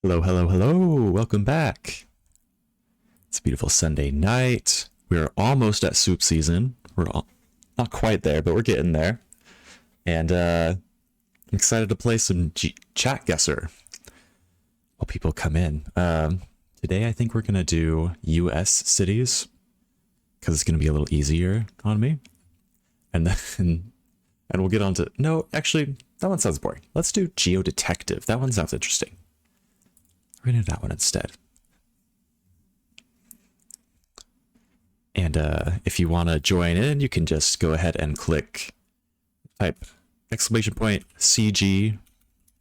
Hello, hello, hello. Welcome back. It's a beautiful Sunday night. We're almost at soup season. Not quite there, but we're getting there. And I'm excited to play some chat guesser while people come in. Today, I think we're going to do US cities because it's going to be a little easier on me. And then we'll get on to... No, actually, that one sounds boring. Let's do Geodetective. That one sounds interesting. We're going to do that one instead. And if you want to join in, you can just go ahead and type !CG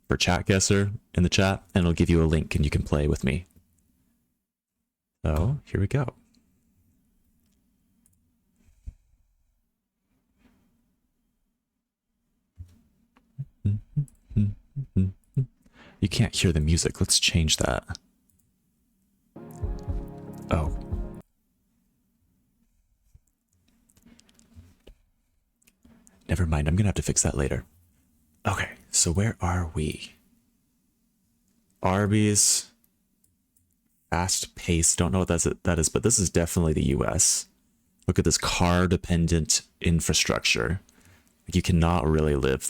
for chat guesser in the chat, and it'll give you a link and you can play with me. So here we go. You can't hear the music. Let's change that. Oh. Never mind. I'm going to have to fix that later. Okay, so where are we? Arby's. Fast pace. Don't know what that is, but this is definitely the US. Look at this car-dependent infrastructure. You cannot really live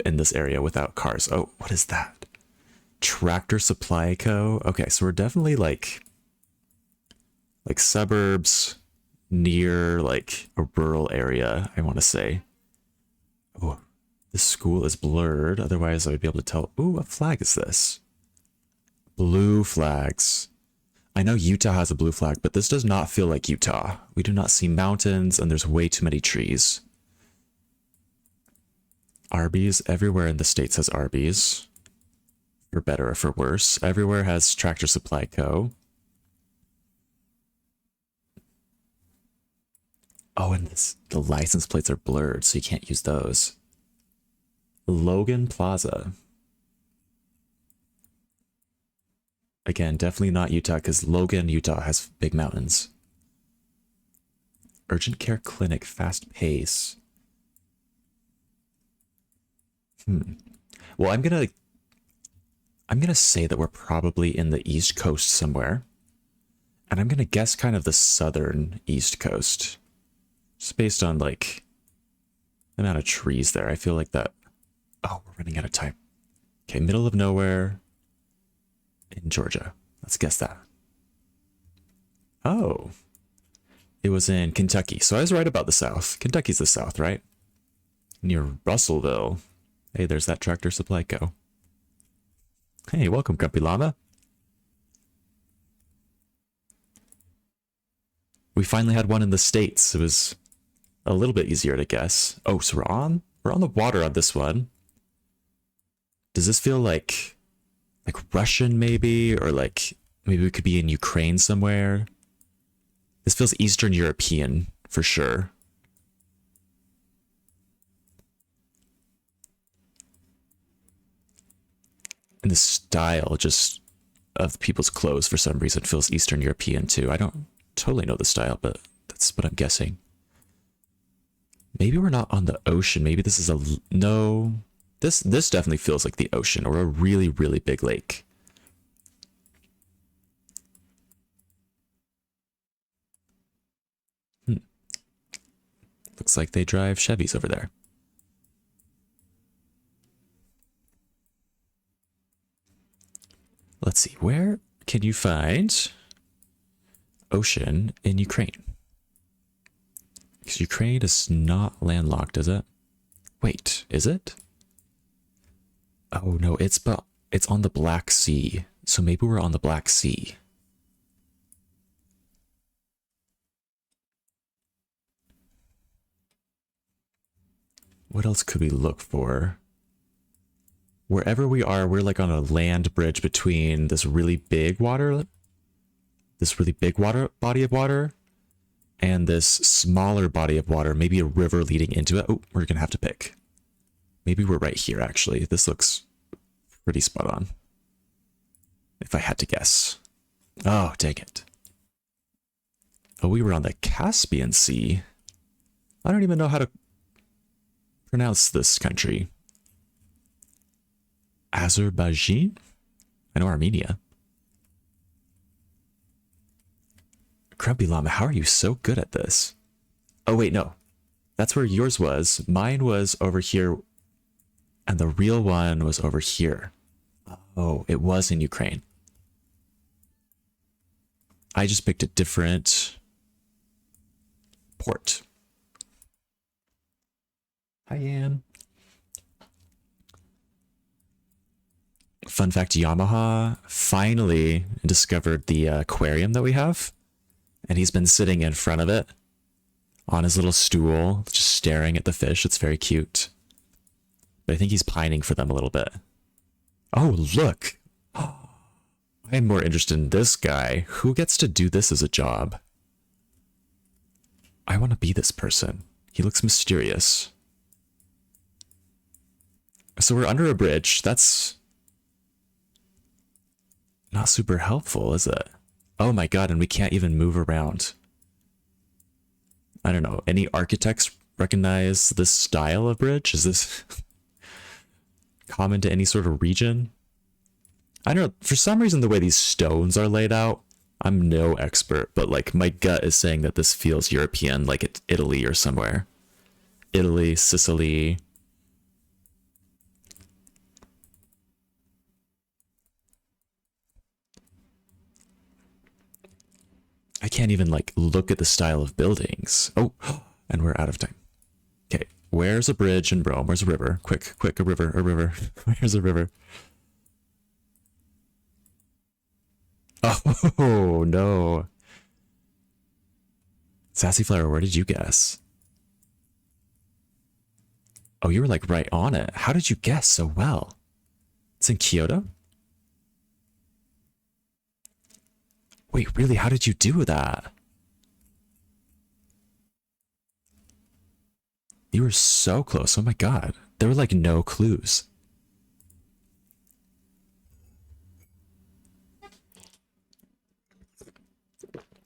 in this area without cars. Oh, what is that? Tractor Supply Co. Okay, so we're definitely like suburbs near like a rural area, I want to say. Oh, this school is blurred. Otherwise, I would be able to tell. Ooh, what flag is this? Blue flags. I know Utah has a blue flag, but this does not feel like Utah. We do not see mountains, and there's way too many trees. Arby's. Everywhere in the States has Arby's. For better or for worse. Everywhere has Tractor Supply Co. Oh, and the license plates are blurred, so you can't use those. Logan Plaza. Again, definitely not Utah, because Logan, Utah has big mountains. Urgent Care Clinic, fast pace. Well, I'm gonna say that we're probably in the East Coast somewhere. And I'm gonna guess kind of the southern East Coast. Just based on like the amount of trees there. I feel like that. Oh, we're running out of time. Okay, middle of nowhere in Georgia. Let's guess that. Oh. It was in Kentucky. So I was right about the South. Kentucky's the South, right? Near Russellville. Hey, there's that Tractor Supply Co. Hey, welcome, Grumpy Llama. We finally had one in the States. It was a little bit easier to guess. Oh, so we're on the water on this one. Does this feel like Russian maybe? Or like maybe we could be in Ukraine somewhere? This feels Eastern European for sure. And the style just of people's clothes for some reason feels Eastern European too. I don't totally know the style, but that's what I'm guessing. Maybe we're not on the ocean. Maybe this is no. This definitely feels like the ocean or a really, really big lake. Looks like they drive Chevys over there. Let's see, where can you find ocean in Ukraine? Because Ukraine is not landlocked, is it? Wait, is it? Oh no, it's on the Black Sea. So maybe we're on the Black Sea. What else could we look for? Wherever we are, we're like on a land bridge between this really big body of water, and this smaller body of water, maybe a river leading into it. Oh, we're gonna have to pick. Maybe we're right here, actually. This looks pretty spot on. If I had to guess. Oh, dang it. Oh, we were on the Caspian Sea. I don't even know how to pronounce this country. Azerbaijan? I know Armenia. Grumpy Llama, how are you so good at this? Oh, wait, no. That's where yours was. Mine was over here, and the real one was over here. Oh, it was in Ukraine. I just picked a different port. Hi, Anne. Fun fact, Yamaha finally discovered the aquarium that we have. And he's been sitting in front of it on his little stool, just staring at the fish. It's very cute. But I think he's pining for them a little bit. Oh, look. I'm more interested in this guy. Who gets to do this as a job? I want to be this person. He looks mysterious. So we're under a bridge. That's not super helpful, is it? Oh my god, and we can't even move around. I don't know. Any architects recognize this style of bridge? Is this common to any sort of region? I don't know. For some reason, the way these stones are laid out, I'm no expert, but like my gut is saying that this feels European, like it's Italy or somewhere. Italy, Sicily. I can't even like look at the style of buildings. Oh, and we're out of time. Okay, where's a bridge in Rome? Where's a river? Quick, quick, a river, a river. Where's a river? Oh, no. Sassy Flower, where did you guess? Oh, you were like right on it. How did you guess so well? It's in Kyoto? Wait, really? How did you do that? You were so close. Oh my god. There were like no clues.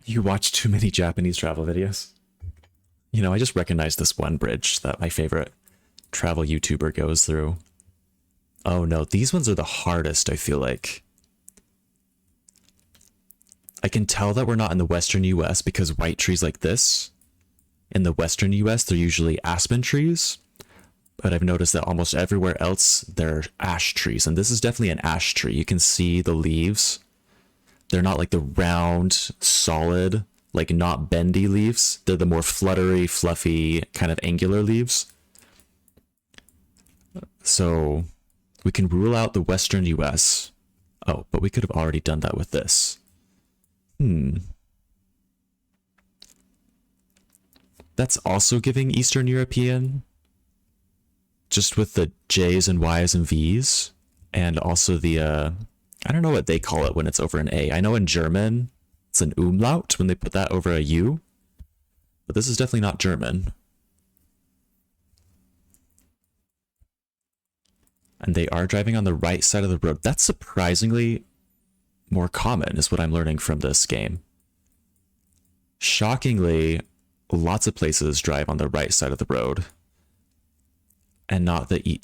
You watch too many Japanese travel videos. You know, I just recognized this one bridge that my favorite travel YouTuber goes through. Oh no, these ones are the hardest, I feel like. I can tell that we're not in the western US because white trees like this, in the western US, they're usually aspen trees. But I've noticed that almost everywhere else, they're ash trees. And this is definitely an ash tree. You can see the leaves. They're not like the round, solid, like not bendy leaves. They're the more fluttery, fluffy, kind of angular leaves. So we can rule out the western US. Oh, but we could have already done that with this. That's also giving Eastern European, just with the J's and Y's and V's, and also the, I don't know what they call it when it's over an A. I know in German, it's an umlaut when they put that over a U, but this is definitely not German. And they are driving on the right side of the road. That's surprisingly more common, is what I'm learning from this game. Shockingly, lots of places drive on the right side of the road and not the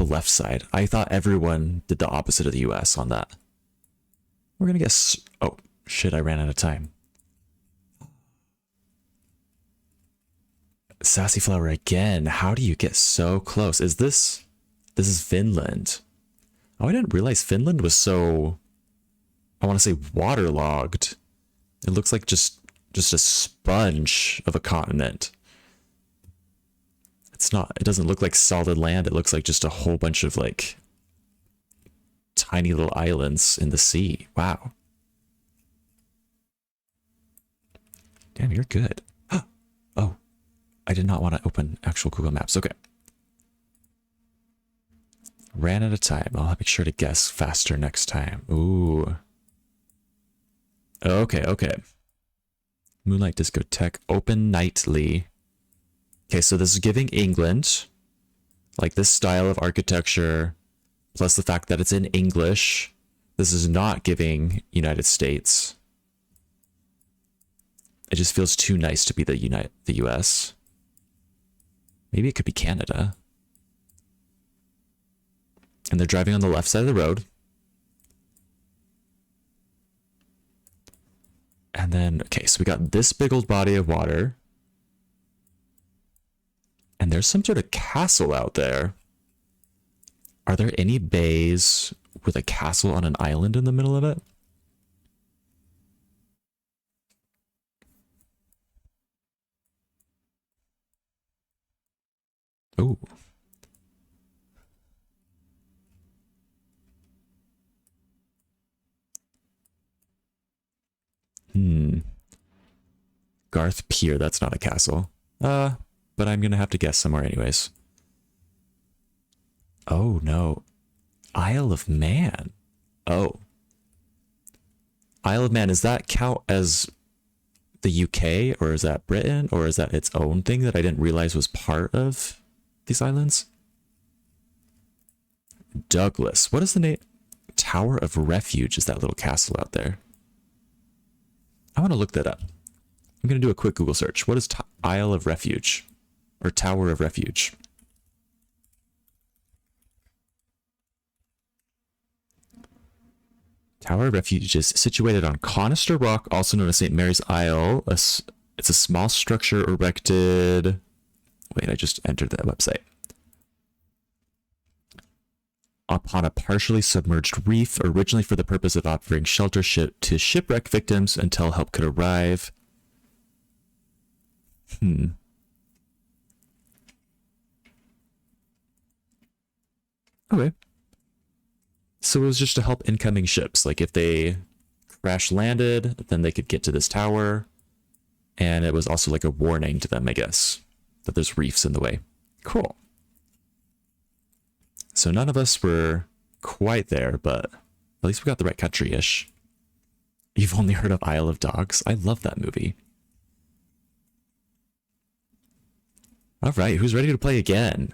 left side. I thought everyone did the opposite of the US on that. We're gonna guess. Oh shit, I ran out of time. Sassy Flower again. How do you get so close? This is Finland. Oh, I didn't realize Finland was so, I want to say, waterlogged. It looks like just a sponge of a continent. It's not, it doesn't look like solid land. It looks like just a whole bunch of like tiny little islands in the sea. Wow. Damn, you're good. Oh, I did not want to open actual Google Maps. Okay. Ran out of time. I'll make sure to guess faster next time. Ooh. Okay. Moonlight Discotheque, open nightly. Okay, so this is giving England, like this style of architecture, plus the fact that it's in English. This is not giving United States. It just feels too nice to be the US. Maybe it could be Canada. And they're driving on the left side of the road. And then, okay, so we got this big old body of water. And there's some sort of castle out there. Are there any bays with a castle on an island in the middle of it? Ooh. Garth Pier, that's not a castle. But I'm gonna have to guess somewhere anyways. Oh no. Isle of Man. Oh. Isle of Man, does that count as the UK, or is that Britain, or is that its own thing that I didn't realize was part of these islands? Douglas. What is the name? Tower of Refuge is that little castle out there. I want to look that up. I'm going to do a quick Google search. What is Isle of Refuge? Or Tower of Refuge? Tower of Refuge is situated on Conister Rock, also known as St. Mary's Isle. It's a small structure erected... Wait, I just entered that website. Upon a partially submerged reef, originally for the purpose of offering shelter to shipwreck victims until help could arrive. Okay. So it was just to help incoming ships. Like if they crash landed, then they could get to this tower. And it was also like a warning to them, I guess, that there's reefs in the way. Cool. So none of us were quite there, but at least we got the right country-ish. You've only heard of Isle of Dogs? I love that movie. All right, who's ready to play again?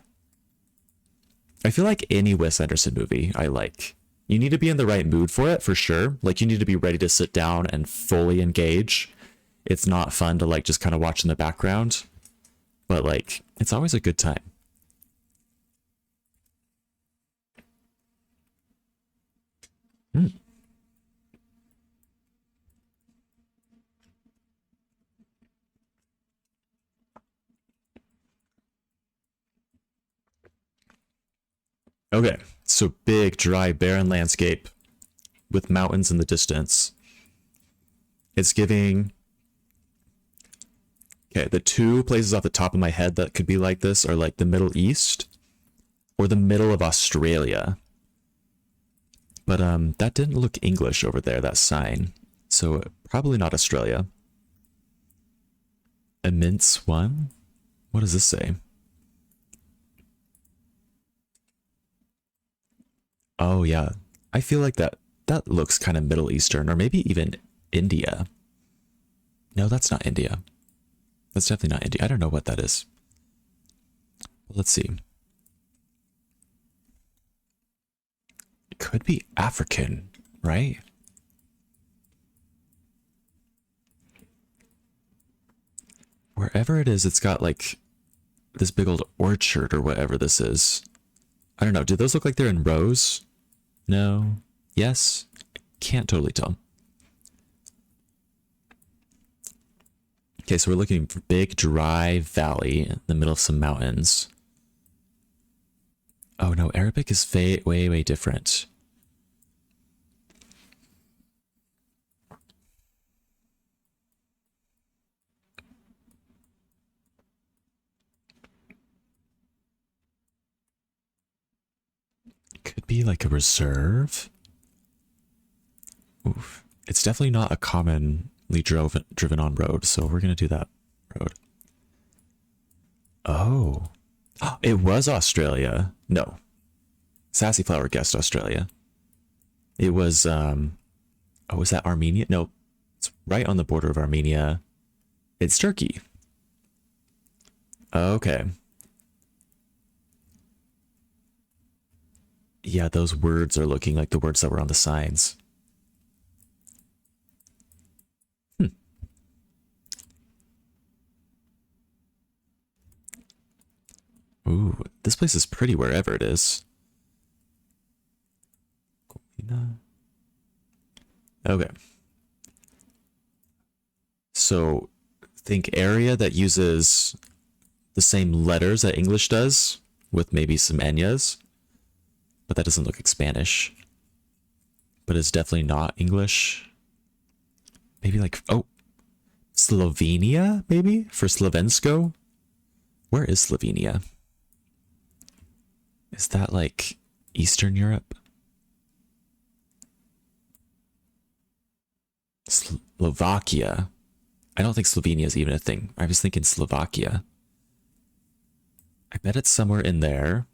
I feel like any Wes Anderson movie I like. You need to be in the right mood for it, for sure. Like, you need to be ready to sit down and fully engage. It's not fun to, like, just kind of watch in the background. But, like, it's always a good time. Okay, so big, dry, barren landscape with mountains in the distance. It's giving... Okay, the two places off the top of my head that could be like this are like the Middle East or the middle of Australia. But that didn't look English over there, that sign. So probably not Australia. Immense one? What does this say? Oh yeah, I feel like that looks kind of Middle Eastern, or maybe even India. No, that's not India. That's definitely not India. I don't know what that is. Let's see. It could be African, right? Wherever it is, it's got like this big old orchard or whatever this is. I don't know. Do those look like they're in rows? No. Yes. Can't totally tell. Okay, so we're looking for big, dry valley in the middle of some mountains. Oh no, Arabic is way, way different. Could be like a reserve. Oof. It's definitely not a commonly driven on road, so we're gonna do that road. Oh. It was Australia. No. Sassy Flower guessed Australia. It was oh, was that Armenia? No. It's right on the border of Armenia. It's Turkey. Okay. Yeah, those words are looking like the words that were on the signs. Ooh, this place is pretty wherever it is. Okay. So think area that uses the same letters that English does, with maybe some enyas, but that doesn't look like Spanish. But it's definitely not English. Maybe like, oh, Slovenia, maybe? For Slovensko? Where is Slovenia? Is that like Eastern Europe? Slovakia. I don't think Slovenia is even a thing. I was thinking Slovakia. I bet it's somewhere in there.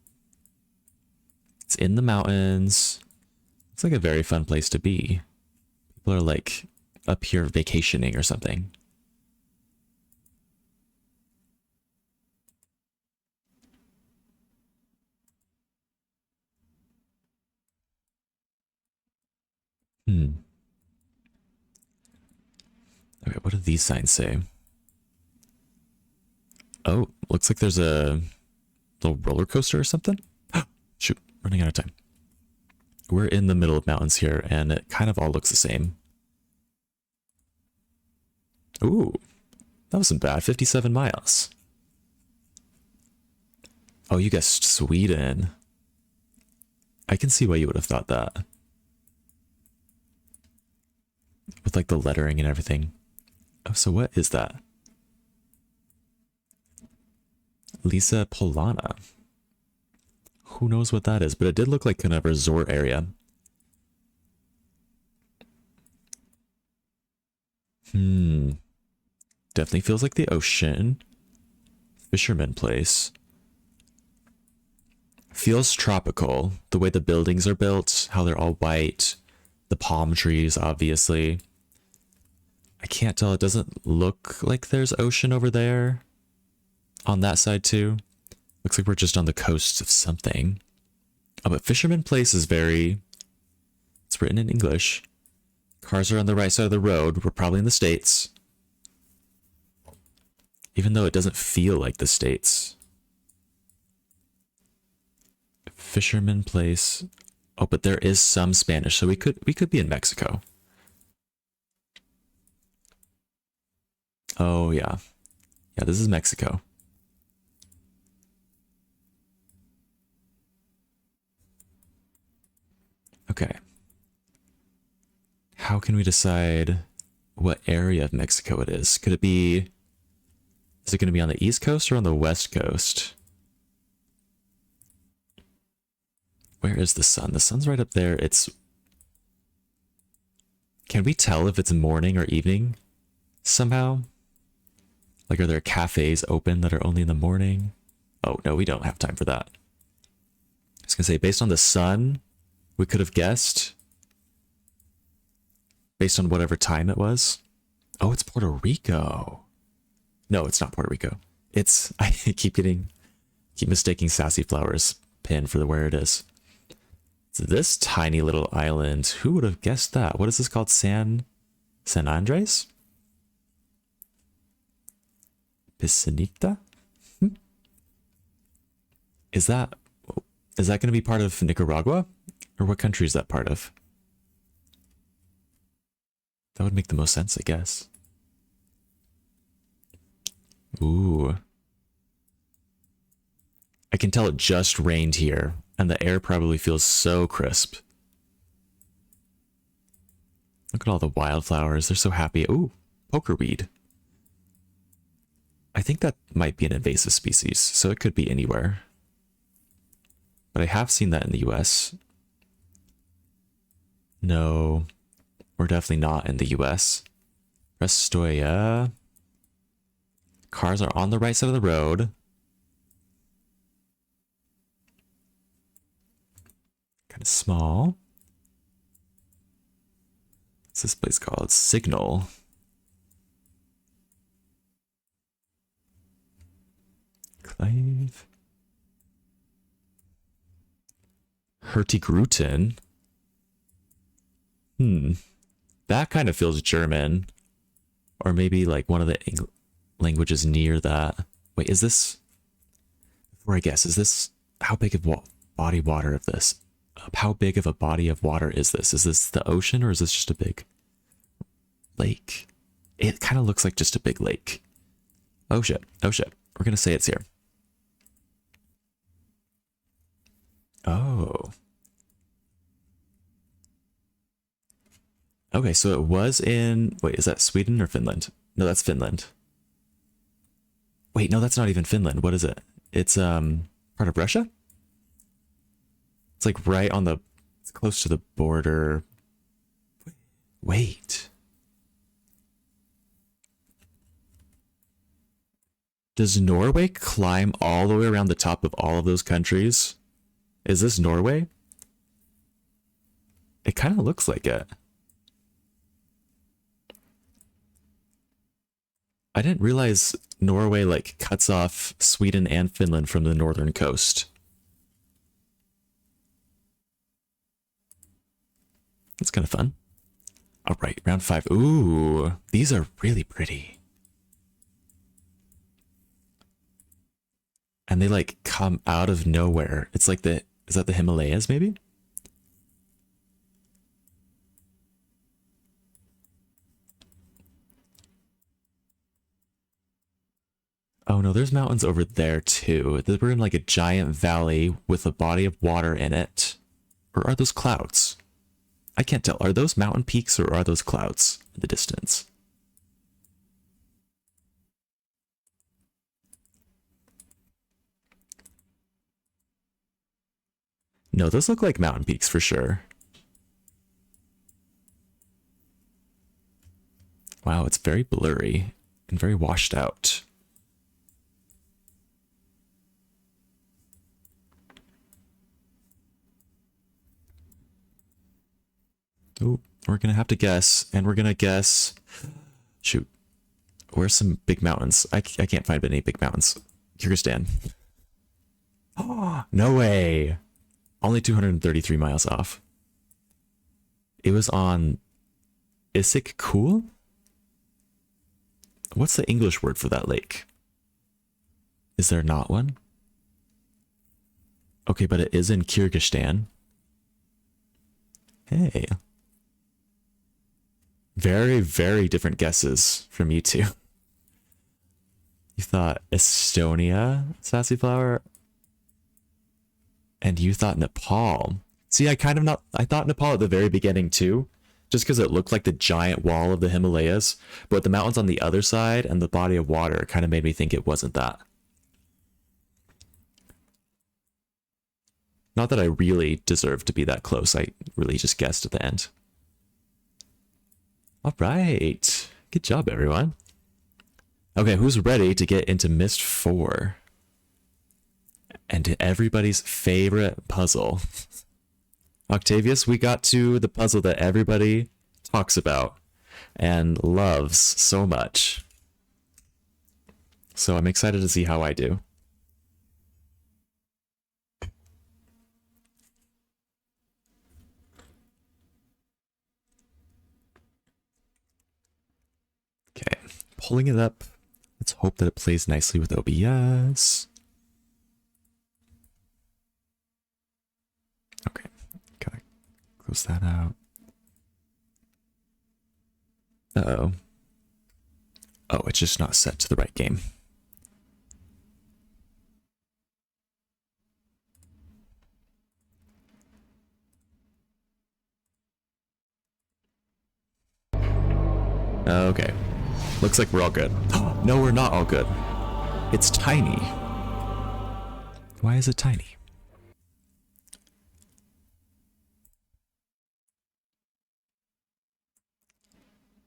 It's in the mountains. It's like a very fun place to be. People are like up here vacationing or something. Okay, what do these signs say? Oh, looks like there's a little roller coaster or something. Shoot, running out of time. We're in the middle of mountains here, and it kind of all looks the same. Ooh, that wasn't bad. 57 miles. Oh, you guessed Sweden. I can see why you would have thought that. With like the lettering and everything. Oh, so what is that? Lisa Polana. Who knows what that is, but it did look like kind of a resort area. Definitely feels like the ocean. Fisherman place. Feels tropical. The way the buildings are built, how they're all white. The palm trees, obviously. I can't tell. It doesn't look like there's ocean over there. On that side too. Looks like we're just on the coast of something. Oh, but Fisherman Place is very... It's written in English. Cars are on the right side of the road. We're probably in the States. Even though it doesn't feel like the States. Fisherman Place. Oh, but there is some Spanish, so we could be in Mexico. Oh, yeah. Yeah, this is Mexico. Okay. How can we decide what area of Mexico it is? Could it be... Is it going to be on the East Coast or on the West Coast? Where is the sun? The sun's right up there. It's... Can we tell if it's morning or evening somehow? Like, are there cafes open that are only in the morning? Oh, no, we don't have time for that. I was going to say, based on the sun, we could have guessed. Based on whatever time it was. Oh, it's Puerto Rico. No, it's not Puerto Rico. It's... I keep mistaking Sassy Flowers pin for where it is. It's this tiny little island. Who would have guessed that? What is this called? San Andres? Piscinita? Is that going to be part of Nicaragua? Or what country is that part of? That would make the most sense, I guess. Ooh. I can tell it just rained here, and the air probably feels so crisp. Look at all the wildflowers. They're so happy. Ooh, pokerweed. I think that might be an invasive species, so it could be anywhere. But I have seen that in the US. No, we're definitely not in the US. Restoya. Cars are on the right side of the road. Kind of small. What's this place called? Signal. Clave. Hurtigruten. That kind of feels German. Or maybe like one of the languages near that. Wait, is this... Before I guess, is this... How big of body water of this? How big of a body of water is this? Is this the ocean or is this just a big lake? It kind of looks like just a big lake. Oh shit. Oh shit. We're gonna say it's here. Oh. Okay, so it was in... Wait, is that Sweden or Finland? No, that's Finland. Wait, no, that's not even Finland. What is it? It's part of Russia? It's like right on the... It's close to the border. Wait. Does Norway climb all the way around the top of all of those countries? Is this Norway? It kind of looks like it. I didn't realize Norway like cuts off Sweden and Finland from the northern coast. That's kind of fun. All right, round 5. Ooh, these are really pretty. And they like come out of nowhere. It's like the... Is that the Himalayas maybe? Oh no, there's mountains over there too. We're in like a giant valley with a body of water in it. Or are those clouds? I can't tell. Are those mountain peaks or are those clouds in the distance? No, those look like mountain peaks for sure. Wow, it's very blurry and very washed out. Oh, we're gonna have to guess, and we're gonna guess... Shoot. Where's some big mountains? I can't find any big mountains. Kyrgyzstan. Oh, no way! Only 233 miles off. It was on... Issyk Kul? What's the English word for that lake? Is there not one? Okay, but it is in Kyrgyzstan. Hey. Very, very different guesses from you two. You thought Estonia, Sassy Flower, and you thought Nepal. See, I thought Nepal at the very beginning too, just because it looked like the giant wall of the Himalayas, but the mountains on the other side and the body of water kind of made me think it wasn't that. Not that I really deserved to be that close, I really just guessed at the end. All right. Good job, everyone. Okay, who's ready to get into Myst IV? And to everybody's favorite puzzle. Octavius, we got to the puzzle that everybody talks about and loves so much. So I'm excited to see how I do. Okay, pulling it up. Let's hope that it plays nicely with OBS. Okay, gotta close that out. Uh-oh. Oh, it's just not set to the right game. Okay. Looks like we're all good. No, we're not all good. It's tiny. Why is it tiny?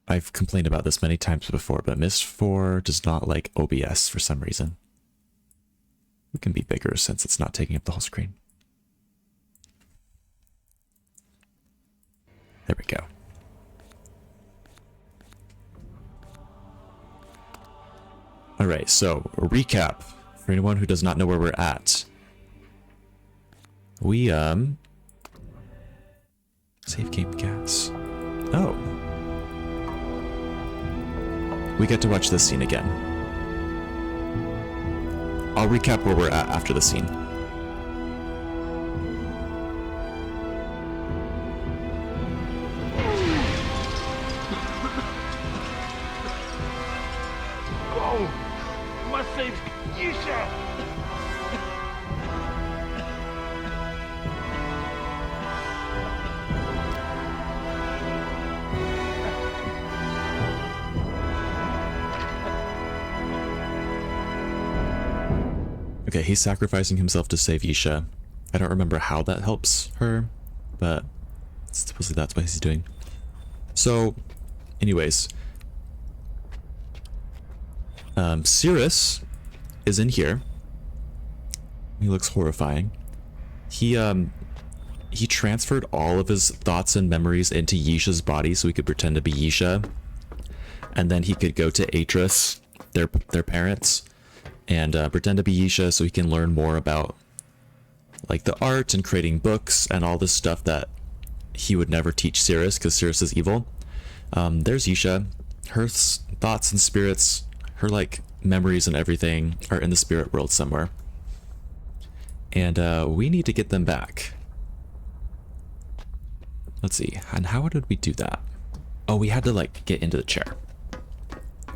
I've complained about this many times before, but Myst IV does not like OBS for some reason. It can be bigger since it's not taking up the whole screen. There we go. Alright, so a recap for anyone who does not know where we're at. We, save game gas. Oh. We get to watch this scene again. I'll recap where we're at after the scene. Okay, he's sacrificing himself to save Yisha. I don't remember how that helps her, but supposedly that's what he's doing. So, anyways, Cirrus is in here. He looks horrifying. He transferred all of his thoughts and memories into Yisha's body so he could pretend to be Yisha, and then he could go to Atris, their parents, and pretend to be Yisha so he can learn more about like the art and creating books and all this stuff that he would never teach Cirrus because Cirrus is evil. There's Yisha. Her thoughts and spirits, her like memories and everything are in the spirit world somewhere. And we need to get them back. Let's see. And how did we do that? Oh, we had to like get into the chair.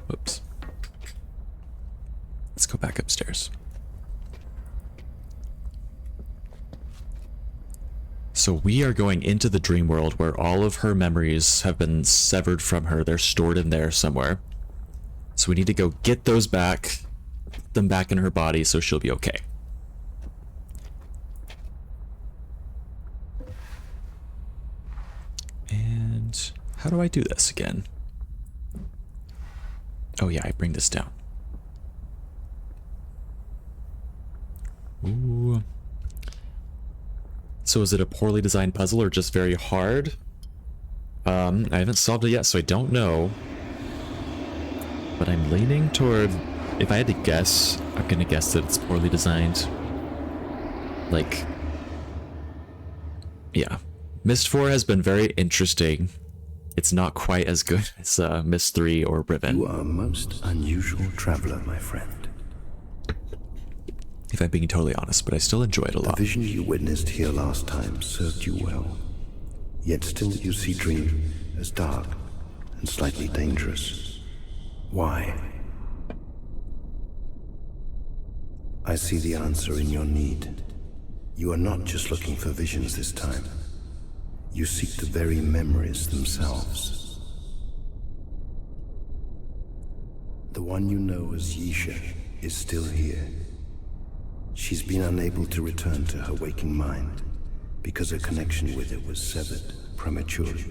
Whoops. Let's go back upstairs. So we are going into the dream world where all of her memories have been severed from her. They're stored in there somewhere. So we need to go get those back, put them back in her body so she'll be okay. And how do I do this again? Oh yeah, I bring this down. Ooh. So is it a poorly designed puzzle or just very hard? I haven't solved it yet, so I don't know. But I'm leaning toward, if I had to guess, I'm gonna guess that it's poorly designed. Like, yeah. Myst IV has been very interesting. It's not quite as good as Myst III or Riven. You are a most unusual traveler, my friend. If I'm being totally honest, but I still enjoy it a lot. The vision you witnessed here last time served you well. Yet still you see Dream as dark and slightly dangerous. Why? I see the answer in your need. You are not just looking for visions this time. You seek the very memories themselves. The one you know as Yisha is still here. She's been unable to return to her waking mind because her connection with it was severed prematurely.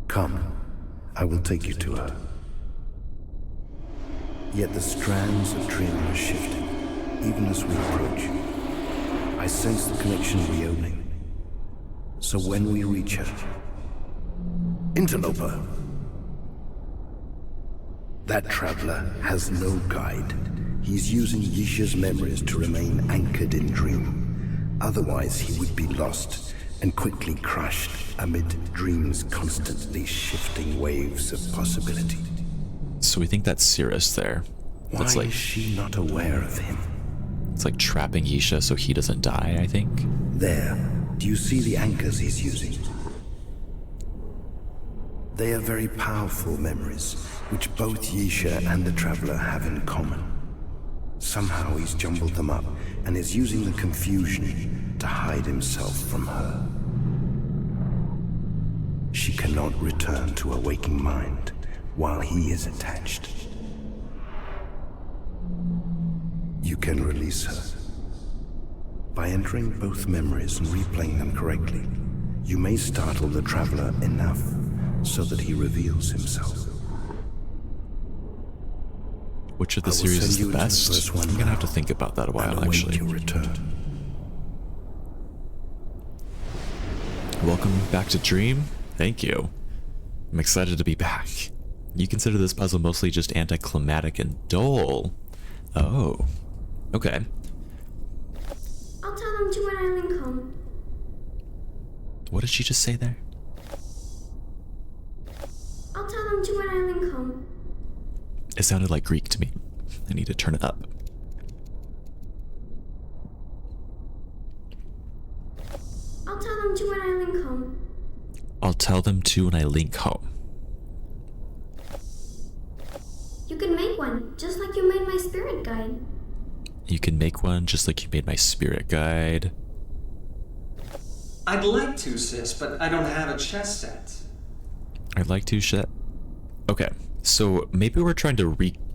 Come, I will take you to her. Yet the strands of Dream are shifting, even as we approach. I sense the connection reopening. So when we reach her... Interloper! That traveler has no guide. He's using Yisha's memories to remain anchored in Dream. Otherwise, he would be lost and quickly crushed amid Dream's constantly shifting waves of possibility. So we think that's Cirrus there. That's Why like, is she not aware of him? it's like trapping Yisha so he doesn't die, I think. There. Do you see the anchors he's using? They are very powerful memories, which both Yisha and the Traveler have in common. Somehow he's jumbled them up and is using the confusion to hide himself from her. She cannot return to her waking mind while he is attached. You can release her. By entering both memories and replaying them correctly, you may startle the Traveler enough so that he reveals himself. Which of the series is the best? I'm gonna have to think about that a while, actually. Your return. Welcome back to Dream. Thank you. I'm excited to be back. You consider this puzzle mostly just anticlimactic and dull. Oh. Okay. I'll tell them to when I link home. What did she just say there? I'll tell them to when I link home. It sounded like Greek to me. I need to turn it up. I'll tell them to when I link home. I'll tell them to when I link home. You can make one, just like you made my spirit guide. You can make one just like you made my spirit guide. I'd like to, sis, but I don't have a chess set. I'd like to shit. Okay, so maybe we're trying to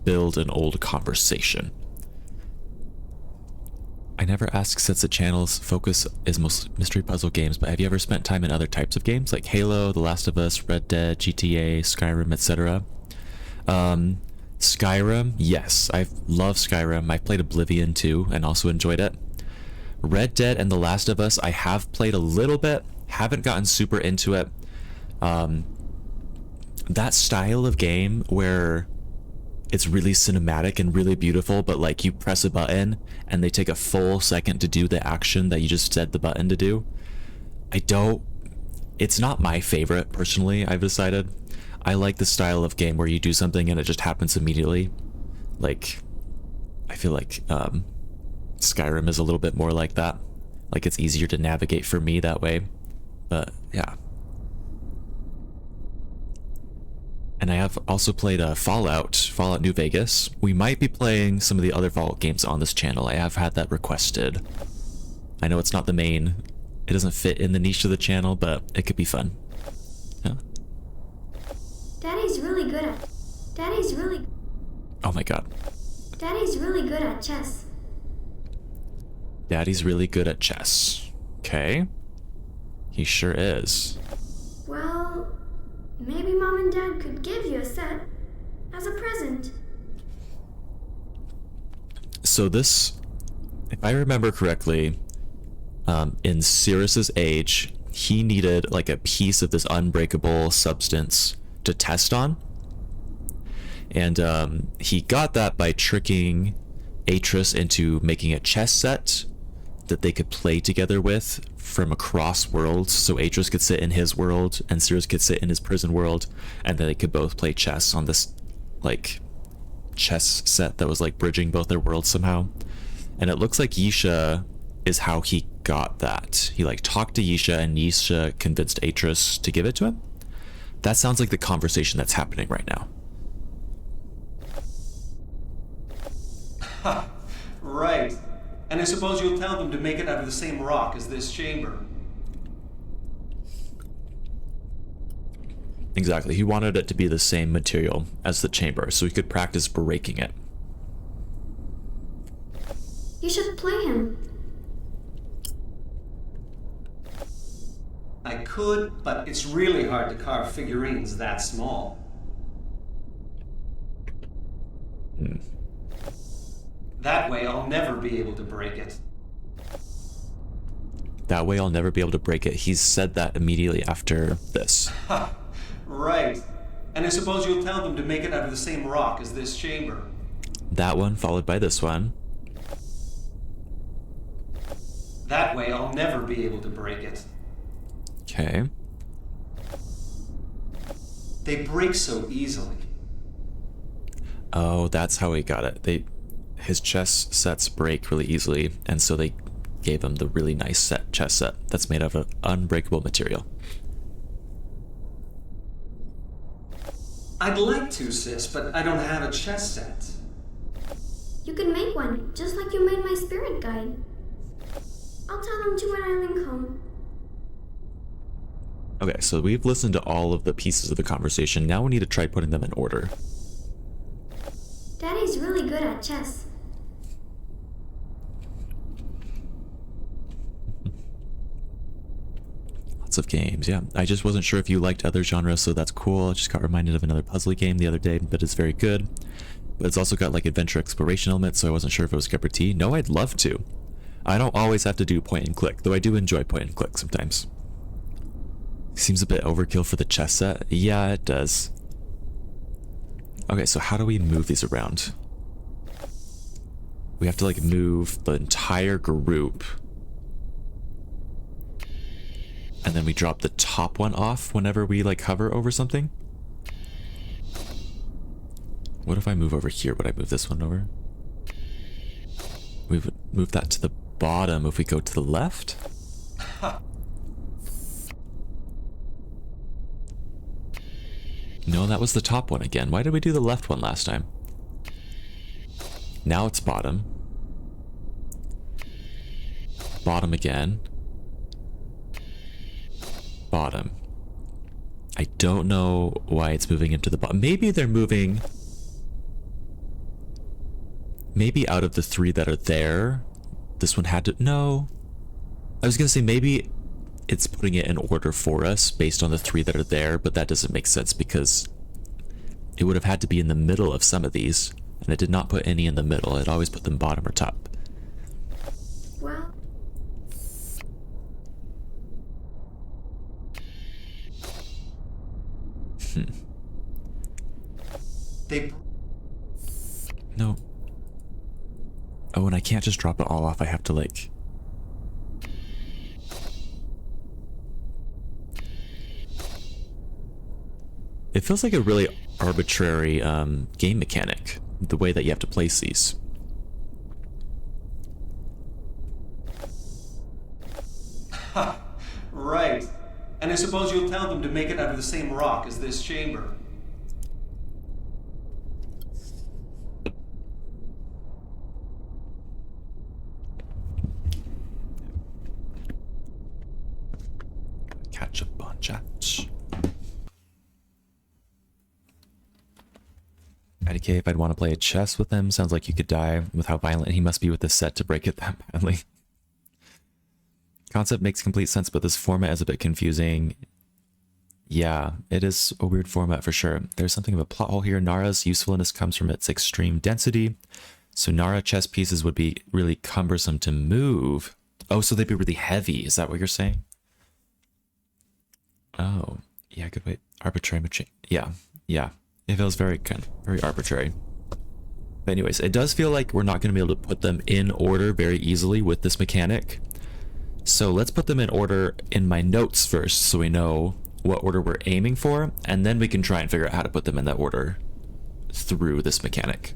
build an old conversation. I never ask since the channel's focus is mostly mystery puzzle games, but have you ever spent time in other types of games like Halo, The Last of Us, Red Dead, GTA, Skyrim, etc.? Skyrim, yes, I love Skyrim. I played Oblivion too and also enjoyed it. Red Dead and The Last of Us, I have played a little bit, haven't gotten super into it. That style of game where it's really cinematic and really beautiful, but like you press a button and they take a full second to do the action that you just said the button to do. It's not my favorite personally, I've decided. I like the style of game where you do something and it just happens immediately. Like, I feel like Skyrim is a little bit more like that. Like it's easier to navigate for me that way. But yeah. And I have also played Fallout New Vegas. We might be playing some of the other Fallout games on this channel. I have had that requested. I know it's not the main, it doesn't fit in the niche of the channel, but it could be fun. Yeah. Daddy's really good at... Oh my god. Daddy's really good at chess. Daddy's really good at chess. Okay. He sure is. Well, maybe Mom and Dad could give you a set as a present. So this, if I remember correctly, in Cirrus's age, he needed like a piece of this unbreakable substance to test on. And he got that by tricking Atris into making a chess set that they could play together with from across worlds. So Atris could sit in his world and Cirrus could sit in his prison world, and then they could both play chess on this like chess set that was like bridging both their worlds somehow. And it looks like Yisha is how he got that. He like talked to Yisha and Yisha convinced Atris to give it to him. That sounds like the conversation that's happening right now. Ha! Right. And I suppose you'll tell them to make it out of the same rock as this chamber. Exactly. He wanted it to be the same material as the chamber so he could practice breaking it. You should play him. I could, but it's really hard to carve figurines that small. That way I'll never be able to break it. That way I'll never be able to break it. He's said that immediately after this. Ha! Right. And I suppose you'll tell them to make it out of the same rock as this chamber. That one followed by this one. That way I'll never be able to break it. Okay. They break so easily. Oh, that's how he got it. His chess sets break really easily, and so they gave him the really nice chess set that's made of an unbreakable material. I'd like to, sis, but I don't have a chess set. You can make one, just like you made my spirit guide. I'll tell them to when I link home. Okay, so we've listened to all of the pieces of the conversation. Now we need to try putting them in order. Daddy's really good at chess. Lots of games, yeah. I just wasn't sure if you liked other genres, so that's cool. I just got reminded of another puzzle game the other day, but it's very good. But it's also got like adventure exploration elements, so I wasn't sure if it was cup of tea. No, I'd love to. I don't always have to do point and click, though I do enjoy point and click sometimes. Seems a bit overkill for the chess set. Yeah, it does. Okay, so how do we move these around? We have to like move the entire group. And then we drop the top one off whenever we like hover over something. What if I move over here? Would I move this one over? We would move that to the bottom if we go to the left. No, that was the top one again. Why did we do the left one last time? Now it's bottom. Bottom again. Bottom. I don't know why it's moving into the bottom. Maybe they're moving maybe out of the 3 that are there, this one had to... No. I was going to say maybe it's putting it in order for us based on the 3 that are there, but that doesn't make sense because it would have had to be in the middle of some of these, and it did not put any in the middle. It always put them bottom or top. Well, They... No. Oh, and I can't just drop it all off. I have to, like... It feels like a really arbitrary game mechanic, the way that you have to place these. Right. And I suppose you'll tell them to make it out of the same rock as this chamber. Catch up on chat. IDK, if I'd want to play a chess with him, sounds like you could die with how violent he must be with this set to break it that badly. Concept makes complete sense, but this format is a bit confusing. Yeah, it is a weird format for sure. There's something of a plot hole here. Nara's usefulness comes from its extreme density. So Nara chess pieces would be really cumbersome to move. Oh, so they'd be really heavy. Is that what you're saying? Oh, yeah, good way. Arbitrary machine. Yeah, yeah. It feels very very arbitrary. But anyways, it does feel like we're not going to be able to put them in order very easily with this mechanic. So let's put them in order in my notes first so we know what order we're aiming for, and then we can try and figure out how to put them in that order through this mechanic.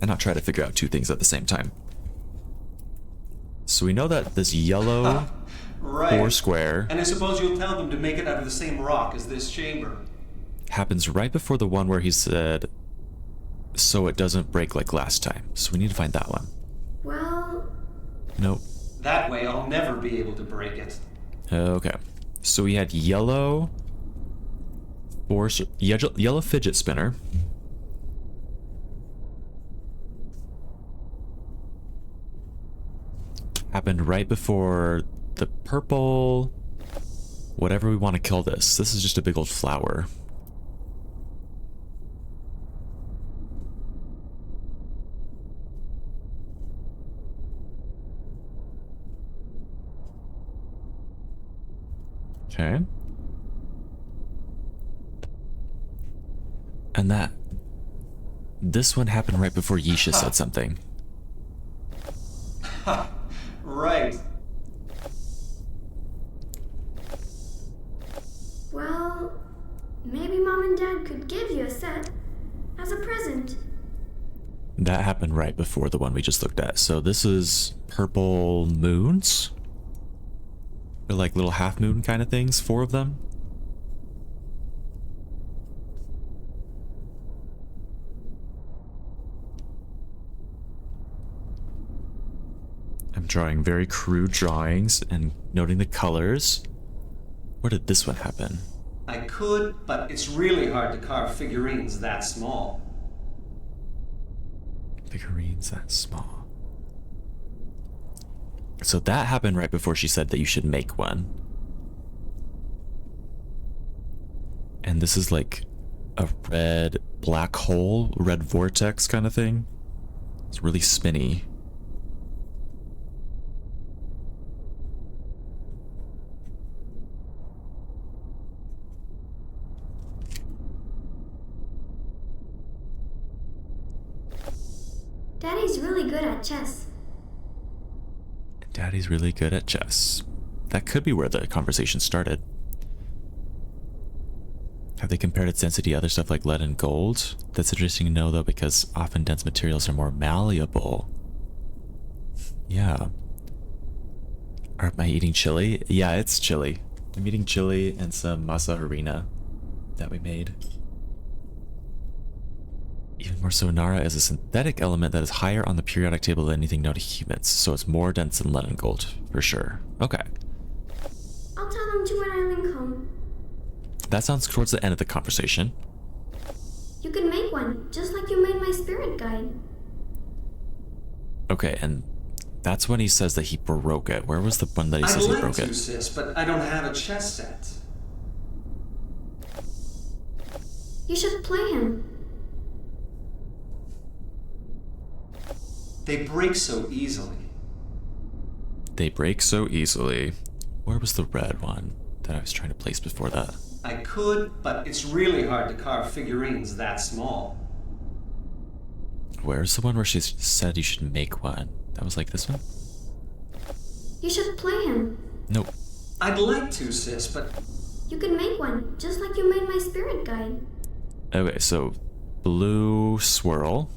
And not try to figure out 2 things at the same time. So we know that this yellow Right. 4 square... And I suppose you'll tell them to make it out of the same rock as this chamber. happens right before the one where he said, so it doesn't break like last time. So we need to find that one. well, Nope. That way I'll never be able to break it. Okay. So we had yellow... yellow fidget spinner. Happened right before the purple... whatever we want to kill this. This is just a big old flower. Okay. And this one happened right before Yisha said something. Right. well, maybe Mom and Dad could give you a set as a present. That happened right before the one we just looked at. So this is purple moons. They're like little half moon kind of things, 4 of them. I'm drawing very crude drawings and noting the colors. Where did this one happen? I could, but it's really hard to carve figurines that small. Figurines that small. So that happened right before she said that you should make one. And this is like a red black hole, red vortex kind of thing. It's really spinny. Daddy's really good at chess. Daddy's really good at chess. That could be where the conversation started. Have they compared its density to other stuff like lead and gold? That's interesting to know though, because often dense materials are more malleable. Yeah. Am I eating chili? Yeah, it's chili. I'm eating chili and some masa harina that we made. Even more so, Nara is a synthetic element that is higher on the periodic table than anything known to humans, so it's more dense than lead and gold, for sure. Okay. I'll tell them to when I link home. That sounds towards the end of the conversation. You can make one, just like you made my spirit guide. Okay, and that's when he says that he broke it. Where was the one that he says he broke I'd like it? to, sis, but I don't have a chess set. You should play him. They break so easily. They break so easily. Where was the red one that I was trying to place before that? I could, but it's really hard to carve figurines that small. Where's the one where she said you should make one? That was like this one? You should play him. Nope. I'd like to, sis, but You can make one, just like you made my spirit guide. Okay, so blue swirl.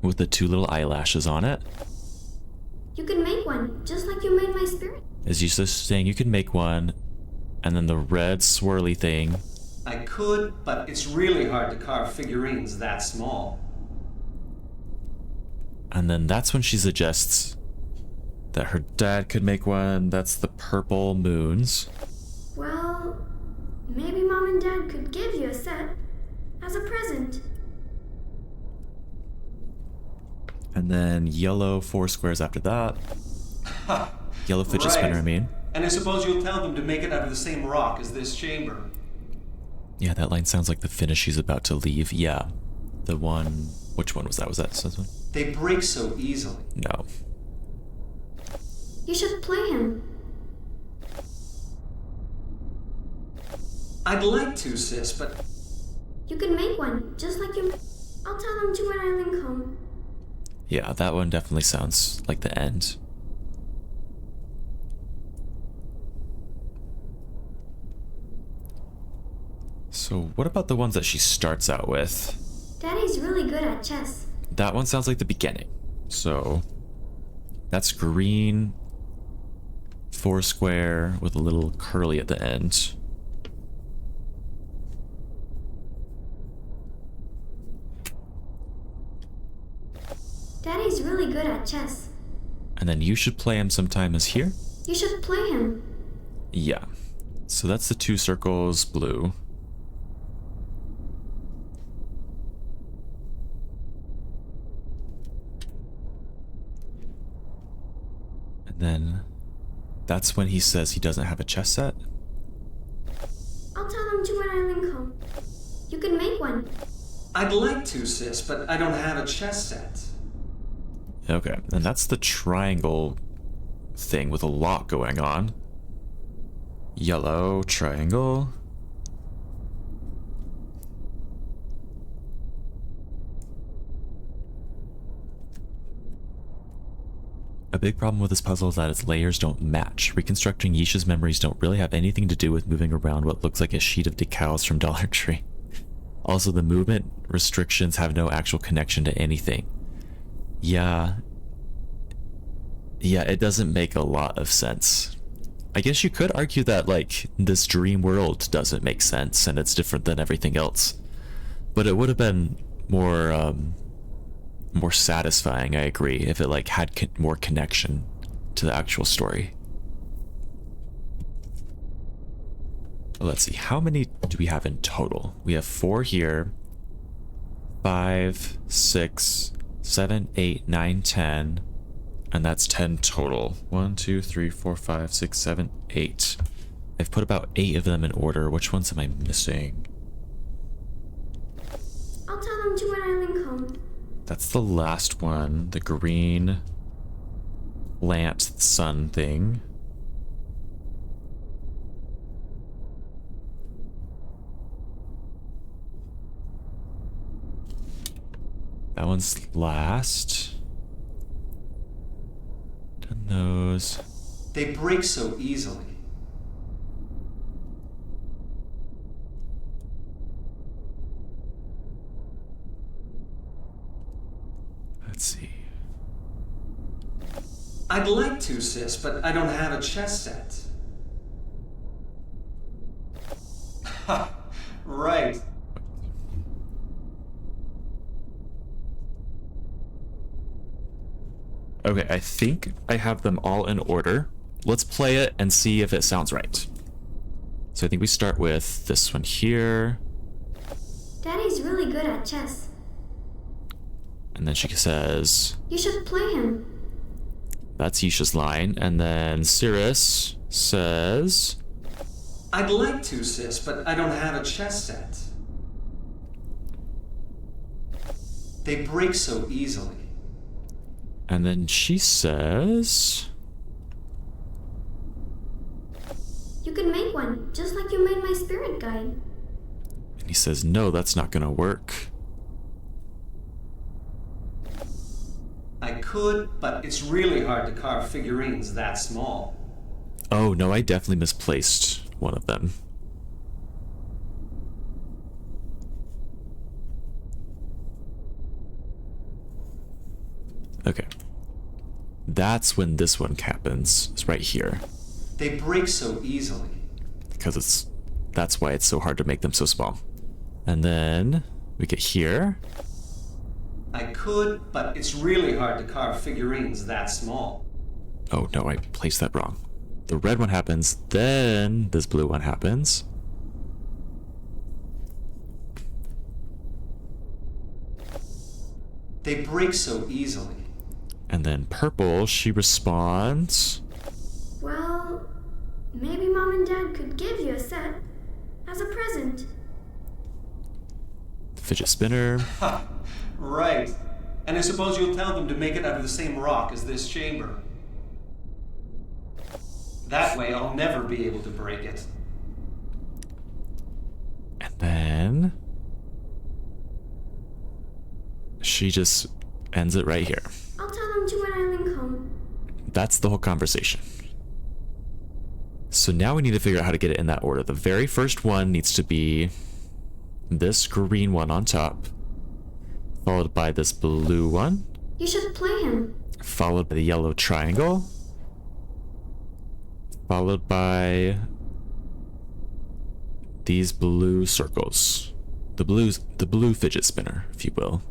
With the two little eyelashes on it. You can make one, just like you made my spirit. Is you just saying you can make one, and then the red swirly thing. I could, but it's really hard to carve figurines that small. And then that's when she suggests that her dad could make one. That's the purple moons. Well, maybe Mom and Dad could give you a set as a present. And then yellow four squares after that. Yellow fidget Right. spinner, I mean. And I suppose you'll tell them to make it out of the same rock as this chamber. Yeah, that line sounds like the finish she's about to leave. Yeah. The one... Which one was that? Was that this one? They break so easily. No. You should play him. I'd like to, sis, but You can make one, just like you. I'll tell them to when I link home. Yeah, that one definitely sounds like the end. So what about the ones that she starts out with? Daddy's really good at chess. That one sounds like the beginning. So that's green, four square with a little curly at the end. Daddy's really good at chess. And then you should play him sometime is here? You should play him. Yeah. So that's the two circles, blue. And then that's when he says he doesn't have a chess set. I'll tell them to when I link home. You can make one. I'd like to, sis, but I don't have a chess set. Okay, and that's the triangle thing with a lot going on. Yellow triangle. A big problem with this puzzle is that its layers don't match. Reconstructing Yisha's memories don't really have anything to do with moving around what looks like a sheet of decals from Dollar Tree. Also, the movement restrictions have no actual connection to anything. Yeah, it doesn't make a lot of sense. I guess you could argue that, like, this dream world doesn't make sense and it's different than everything else. But it would have been more satisfying, I agree, if it, like, had more connection to the actual story. Let's see, how many do we have in total? We have 4 here. 5, 6, 7, 8, 9, 10. And that's 10 total. 1, 2, 3, 4, 5, 6, 7, 8. I've put about 8 of them in order. Which ones am I missing? I'll tell them to when I link home. That's the last one. The green lant sun thing. That one's last. Done those. They break so easily. Let's see. I'd like to, sis, but I don't have a chess set. Ha! Right. Okay, I think I have them all in order. Let's play it and see if it sounds right. So I think we start with this one here. Daddy's really good at chess. And then she says, You should play him. that's Yisha's line. And then Cirrus says, I'd like to, sis, but I don't have a chess set. They break so easily. and then she says, You can make one, just like you made my spirit guide. and he says, no, that's not gonna work. I could, but it's really hard to carve figurines that small. Oh, no, I definitely misplaced one of them. Okay. That's when this one happens. It's right here. They break so easily. Because that's why it's so hard to make them so small. And then we get here. I could, but it's really hard to carve figurines that small. Oh no, I placed that wrong. The red one happens, then this blue one happens. They break so easily. And then purple, she responds. Well, maybe Mom and Dad could give you a set as a present. Fidget spinner. Ha! Right. And I suppose you'll tell them to make it out of the same rock as this chamber. That way I'll never be able to break it. And then she just ends it right here. I'll tell them to when I link home. That's the whole conversation. So now we need to figure out how to get it in that order. The very first one needs to be this green one on top, followed by this blue one, You should play him. followed by the yellow triangle, followed by these blue circles. The blue fidget spinner, if you will.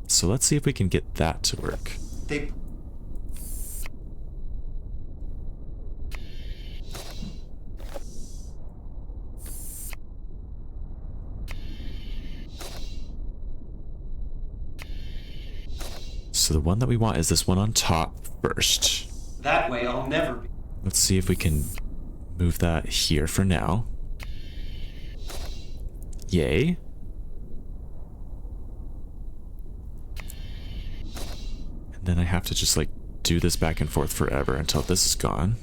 So let's see if we can get that to work. They... So the one that we want is this one on top first. That way I'll never be... Let's see if we can move that here for now. Yay. And then I have to just like do this back and forth forever until this is gone.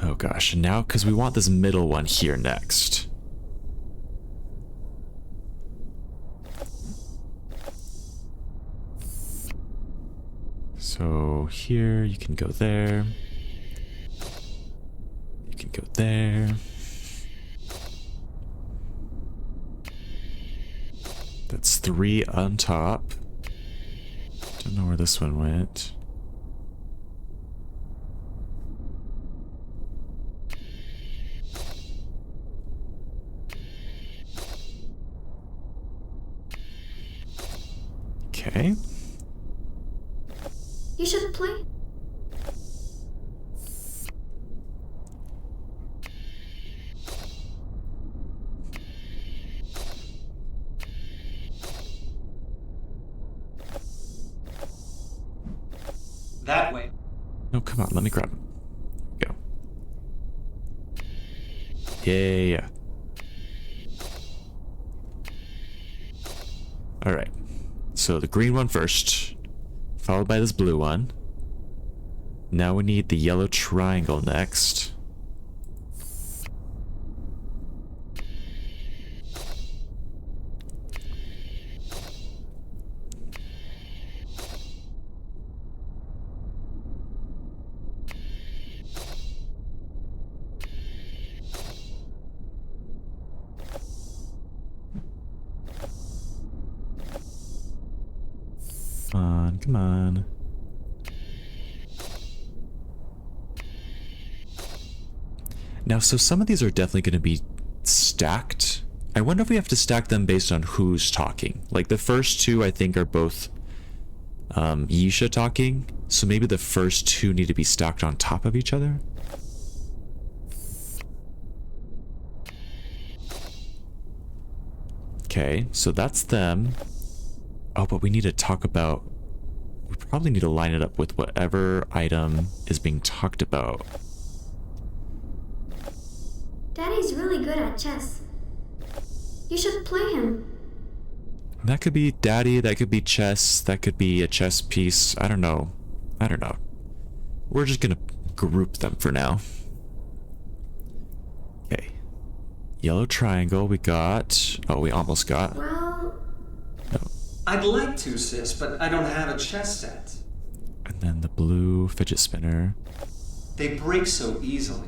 Oh gosh, and now because we want this middle one here next. So here, you can go there. You can go there. That's 3 on top. Don't know where this one went. Okay. You should play. That way. No, come on, let me grab him. Go. Yeah. Alright. So the green one first, followed by this blue one. Now we need the yellow triangle next. Come on. Now, so some of these are definitely going to be stacked. I wonder if we have to stack them based on who's talking. Like the first two, I think, are both Yisha talking. So maybe the first two need to be stacked on top of each other? Okay, so that's them. Oh, but we need to talk about... We probably need to line it up with whatever item is being talked about. Daddy's really good at chess. You should play him. That could be daddy, that could be chess, that could be a chess piece. I don't know. I don't know. We're just gonna group them for now. Okay. Yellow triangle we got. Oh, we almost got. Well, No. I'd like to, sis, but I don't have a chess set. And then the blue fidget spinner. They break so easily.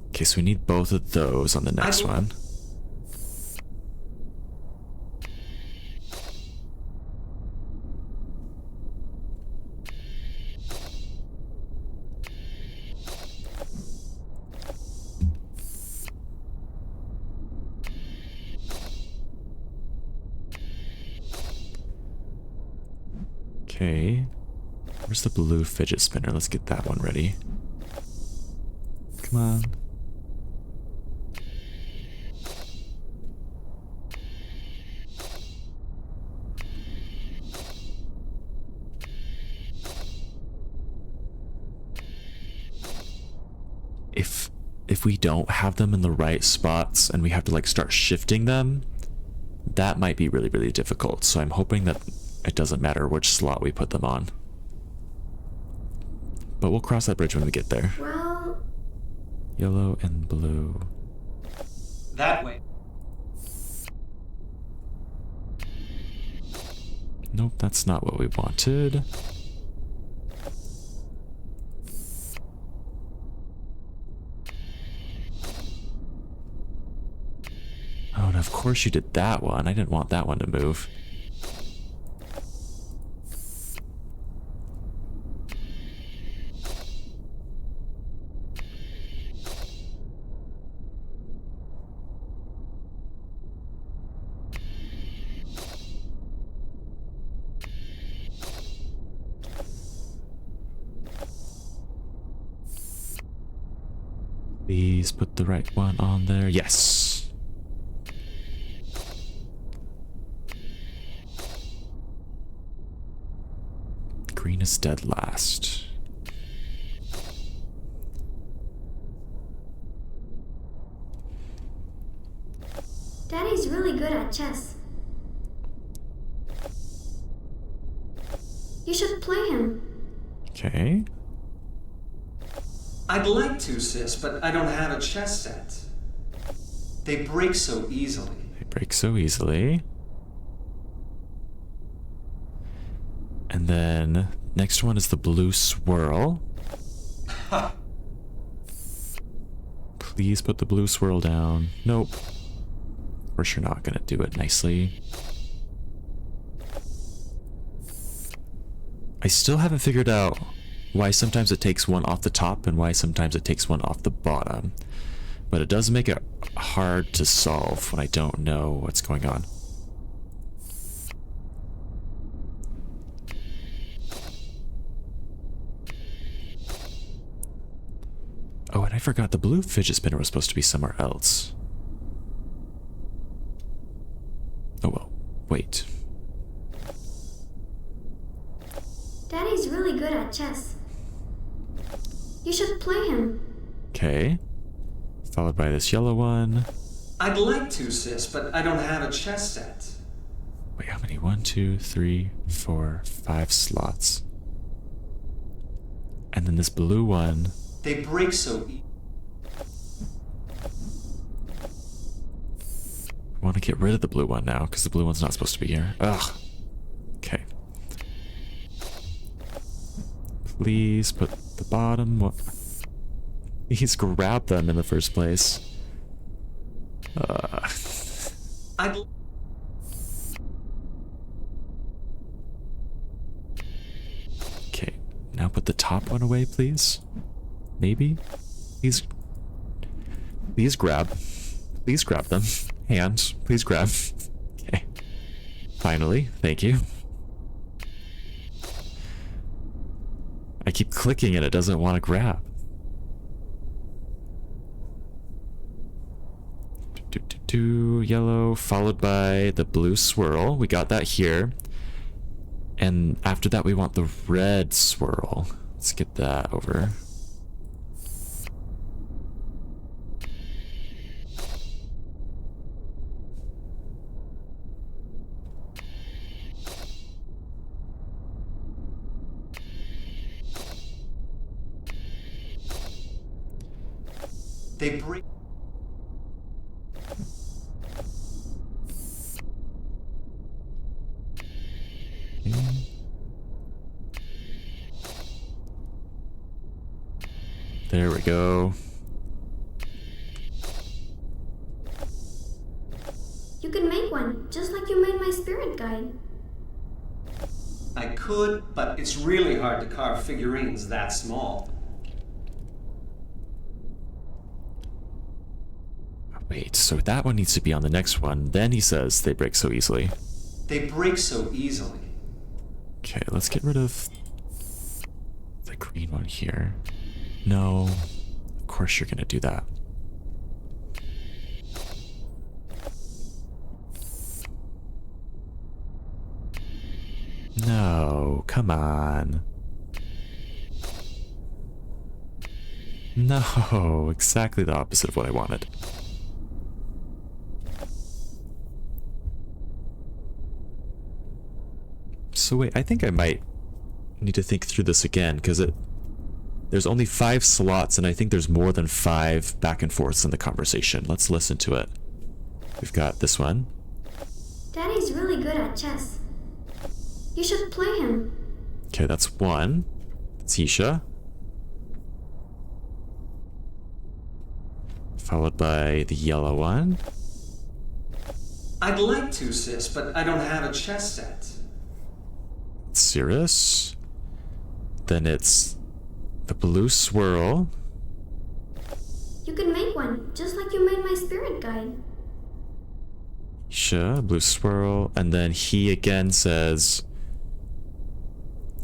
Okay, so we need both of those on the next one. Okay. Where's the blue fidget spinner? Let's get that one ready. Come on. If we don't have them in the right spots and we have to like start shifting them, that might be really, really difficult. So I'm hoping that it doesn't matter which slot we put them on. But we'll cross that bridge when we get there. well, Yellow and blue. That way. Nope, that's not what we wanted. Oh, and of course you did that one. I didn't want that one to move. Please put the right one on there. Yes. Green is dead last. Daddy's really good at chess. You should play him. Okay. I'd like to, sis, but I don't have a chess set. They break so easily. They break so easily. And then next one is the blue swirl. Ha! Please put the blue swirl down. Nope. Of course you're not gonna do it nicely. I still haven't figured out why sometimes it takes one off the top and why sometimes it takes one off the bottom. But it does make it hard to solve when I don't know what's going on. Oh, and I forgot the blue fidget spinner was supposed to be somewhere else. Oh well, wait. Daddy's really good at chess. You should play him. Okay. Followed by this yellow one. I'd like to, sis, but I don't have a chess set. Wait, how many? 1, 2, 3, 4, 5 slots. And then this blue one. They break so easily. I want to get rid of the blue one now, because the blue one's not supposed to be here. Ugh. Okay. Please put the bottom one. Please grab them in the first place. I'd... Okay, now put the top one away, please. Maybe? Please grab. Please grab them. Hands, please grab. Okay. Finally, thank you. I keep clicking and it doesn't want to grab. Yellow, followed by the blue swirl. We got that here. And after that, we want the red swirl. Let's get that over. They break. There we go. You can make one, just like you made my spirit guide. I could, but it's really hard to carve figurines that small. Wait, so that one needs to be on the next one. Then he says they break so easily. They break so easily. Okay, let's get rid of the green one here. No, of course you're gonna do that. No, come on. No, exactly the opposite of what I wanted. So wait, I think I might need to think through this again, because there's only 5 slots, and I think there's more than 5 back and forths in the conversation. Let's listen to it. We've got this one. Daddy's really good at chess. You should play him. Okay, that's 1. That's Isha. Followed by the yellow one. I'd like to, sis, but I don't have a chess set. Cirrus. Then it's the blue swirl. You can make one, just like you made my spirit guide. Isha, blue swirl, and then he again says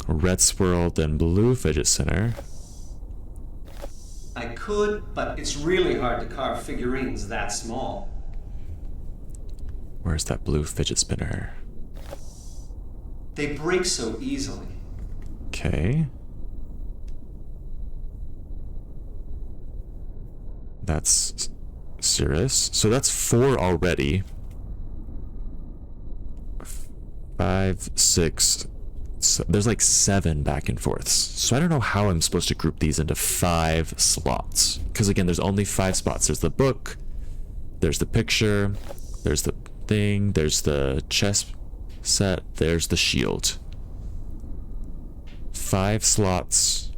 red swirl, then blue fidget spinner. I could, but it's really hard to carve figurines that small. Where's that blue fidget spinner? They break so easily. Okay. That's Cirrus. So that's 4 already. 5, 6. So there's like 7 back and forths. So I don't know how I'm supposed to group these into 5 slots. Because again, there's only 5 spots. There's the book, there's the picture, there's the thing, there's the chess set, there's the shield. 5 slots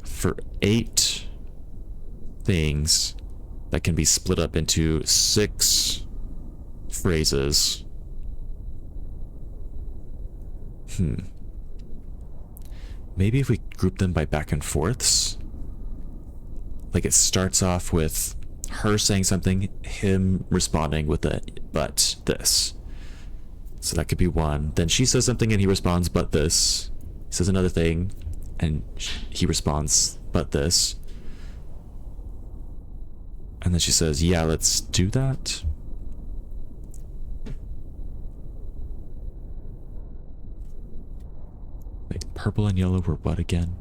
for 8 things that can be split up into 6 phrases. Maybe if we group them by back and forths, like it starts off with her saying something, him responding with a but this. So that could be 1. Then she says something and he responds but this. He says another thing and he responds but this. And then she says, yeah, let's do that. Wait, purple and yellow were what again?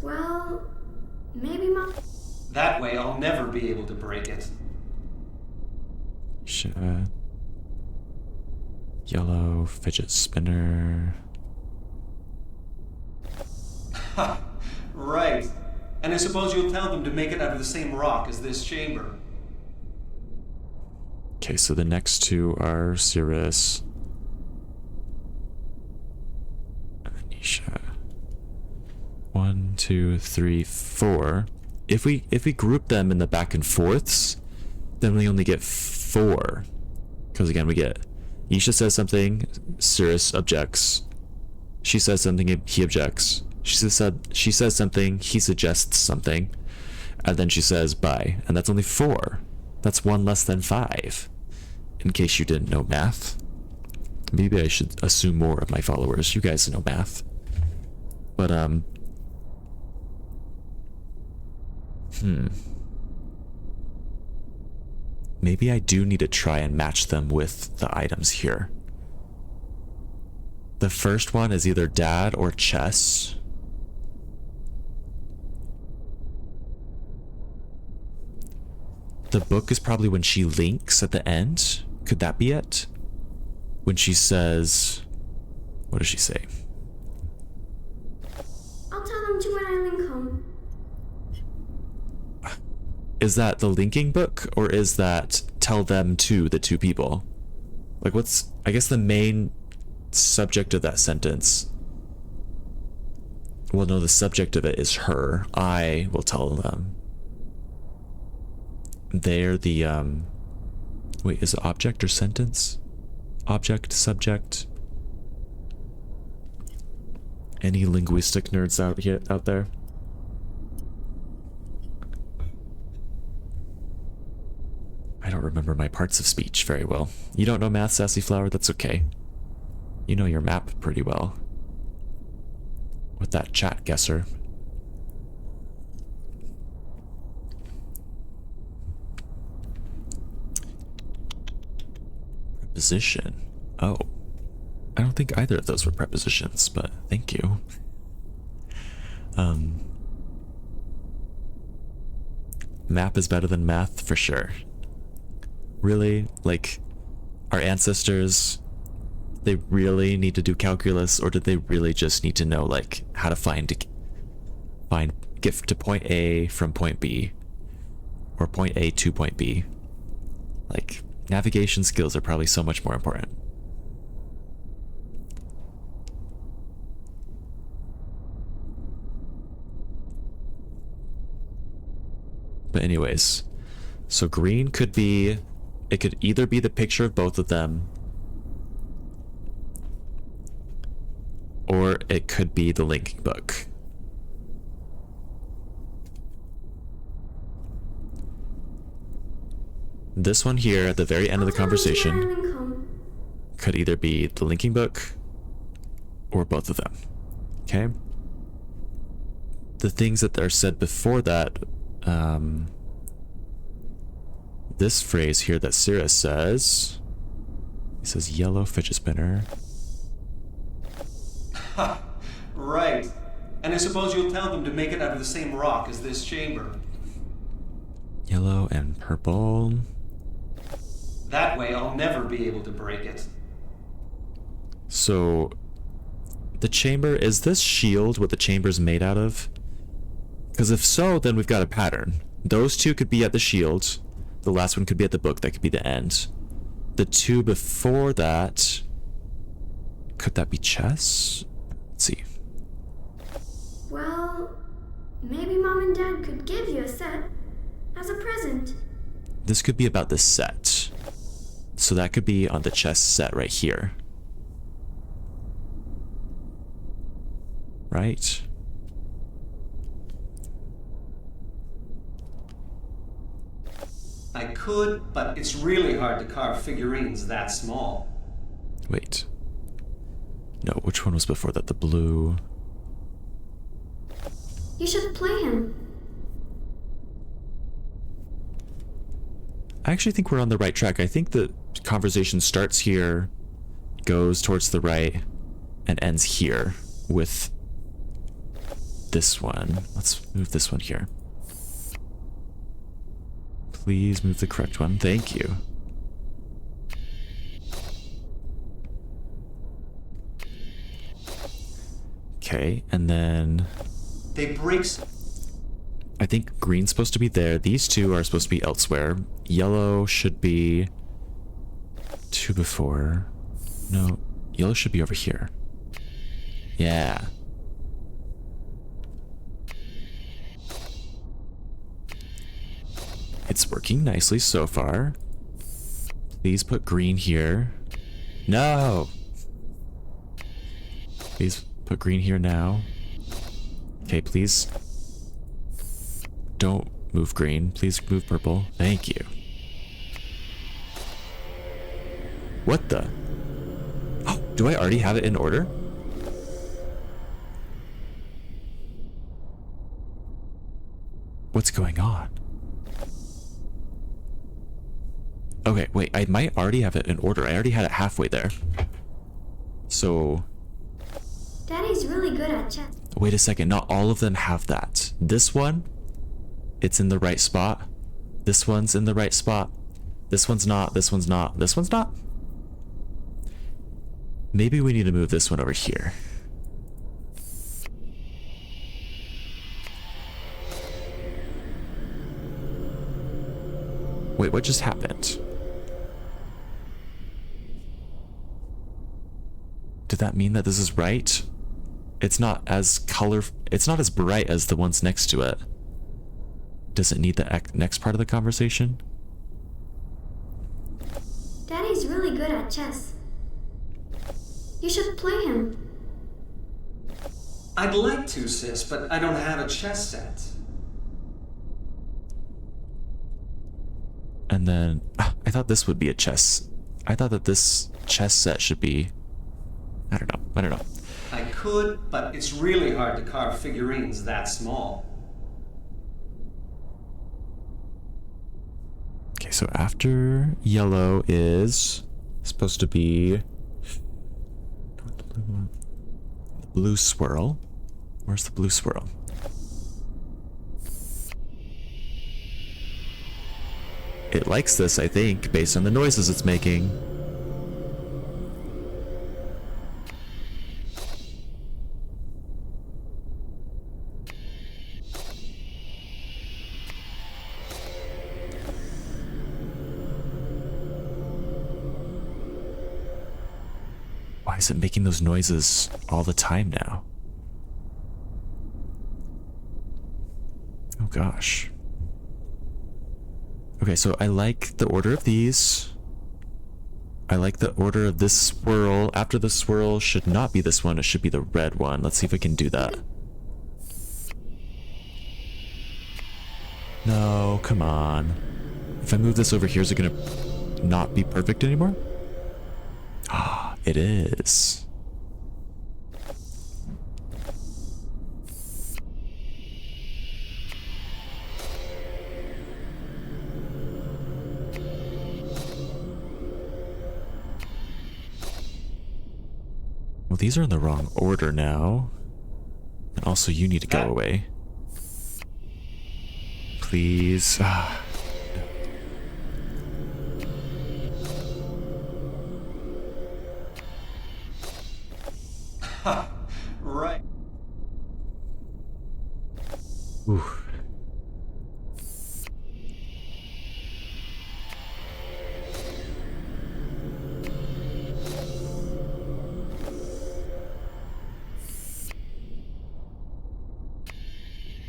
Well, maybe Mom. That way I'll never be able to break it. Yellow fidget spinner. Ha! Right. And I suppose you'll tell them to make it out of the same rock as this chamber. Okay, so the next 2 are Cirrus and Anisha. 1, 2, 3, 4. If we group them in the back and forths, then we only get 4. Because again, we get Isha says something, Cirrus objects. She says something, he objects. She says something, he suggests something, and then she says bye, and that's only 4. That's 1 less than 5. In case you didn't know math. Maybe I should assume more of my followers. You guys know math. But, maybe I do need to try and match them with the items here. The first one is either dad or chess. The book is probably when she links at the end. Could that be it? When she says... What does she say? I'll tell them to when I link home. Is that the linking book, or is that tell them to the two people? Like, what's, I guess, the main subject of that sentence? Well, no, the subject of it is her. I will tell them. They're the, wait, is it object or sentence? Object, subject. Any linguistic nerds out there? I don't remember my parts of speech very well. You don't know math, Sassy Flower? That's okay. You know your map pretty well. With that chat guesser. Preposition. Oh. I don't think either of those were prepositions, but thank you. Map is better than math for sure. Really? Like, our ancestors, they really need to do calculus, or did they really just need to know, like, how to get to point A from point B, or point A to point B? Like, navigation skills are probably so much more important. But anyways, so green could be, it could either be the picture of both of them, or it could be the linking book. This one here at the very end of the conversation could either be the linking book or both of them. Okay? The things that are said before that, this phrase here that Syrah says, he says yellow fidget spinner. Ha! Right. And I suppose you'll tell them to make it out of the same rock as this chamber. Yellow and purple. That way I'll never be able to break it. So, the chamber, is this shield what the chamber's made out of? Because if so, then we've got a pattern. Those two could be at the shield. The last one could be at the book. That could be the end. The two before that... Could that be chess? Let's see. Well, maybe Mom and Dad could give you a set as a present. This could be about the set. So that could be on the chess set right here. Right? I could, but it's really hard to carve figurines that small. Wait. No, which one was before that? The blue... You should play him. I actually think we're on the right track. I think the conversation starts here, goes towards the right, and ends here with this one. Let's move this one here. Please move the correct one. Thank you. Okay, and then... They break... I think green's supposed to be there. These two are supposed to be elsewhere. Yellow should be... two before. No, yellow should be over here. Yeah. It's working nicely so far. Please put green here. No! Please put green here now. Okay, please. Don't move green. Please move purple. Thank you. What the? Do I already have it in order? What's going on? Okay, wait, I might already have it in order. I already had it halfway there. So... Daddy's really good at chess. Wait a second, not all of them have that. This one, it's in the right spot. This one's in the right spot. This one's not, this one's not, this one's not. Maybe we need to move this one over here. Wait, what just happened? Did that mean that this is right? It's not as it's not as bright as the ones next to it. Does it need the next part of the conversation? Daddy's really good at chess. You should play him. I'd like to, sis, but I don't have a chess set. And then I thought this would be a chess. I thought that this chess set should be... I don't know. I could, but it's really hard to carve figurines that small. Okay, so after yellow is supposed to be the blue swirl. Where's the blue swirl? It likes this, I think, based on the noises it's making. Why is it making those noises all the time now? Oh gosh. Okay, so I like the order of these. I like the order of this swirl. After the swirl should not be this one, it should be the red one. Let's see if we can do that. No, come on. If I move this over here, is it gonna not be perfect anymore? Ah, it is. Well, these are in the wrong order now. And also, you need to go away. Please. Ah. Ha! Right. Ooh.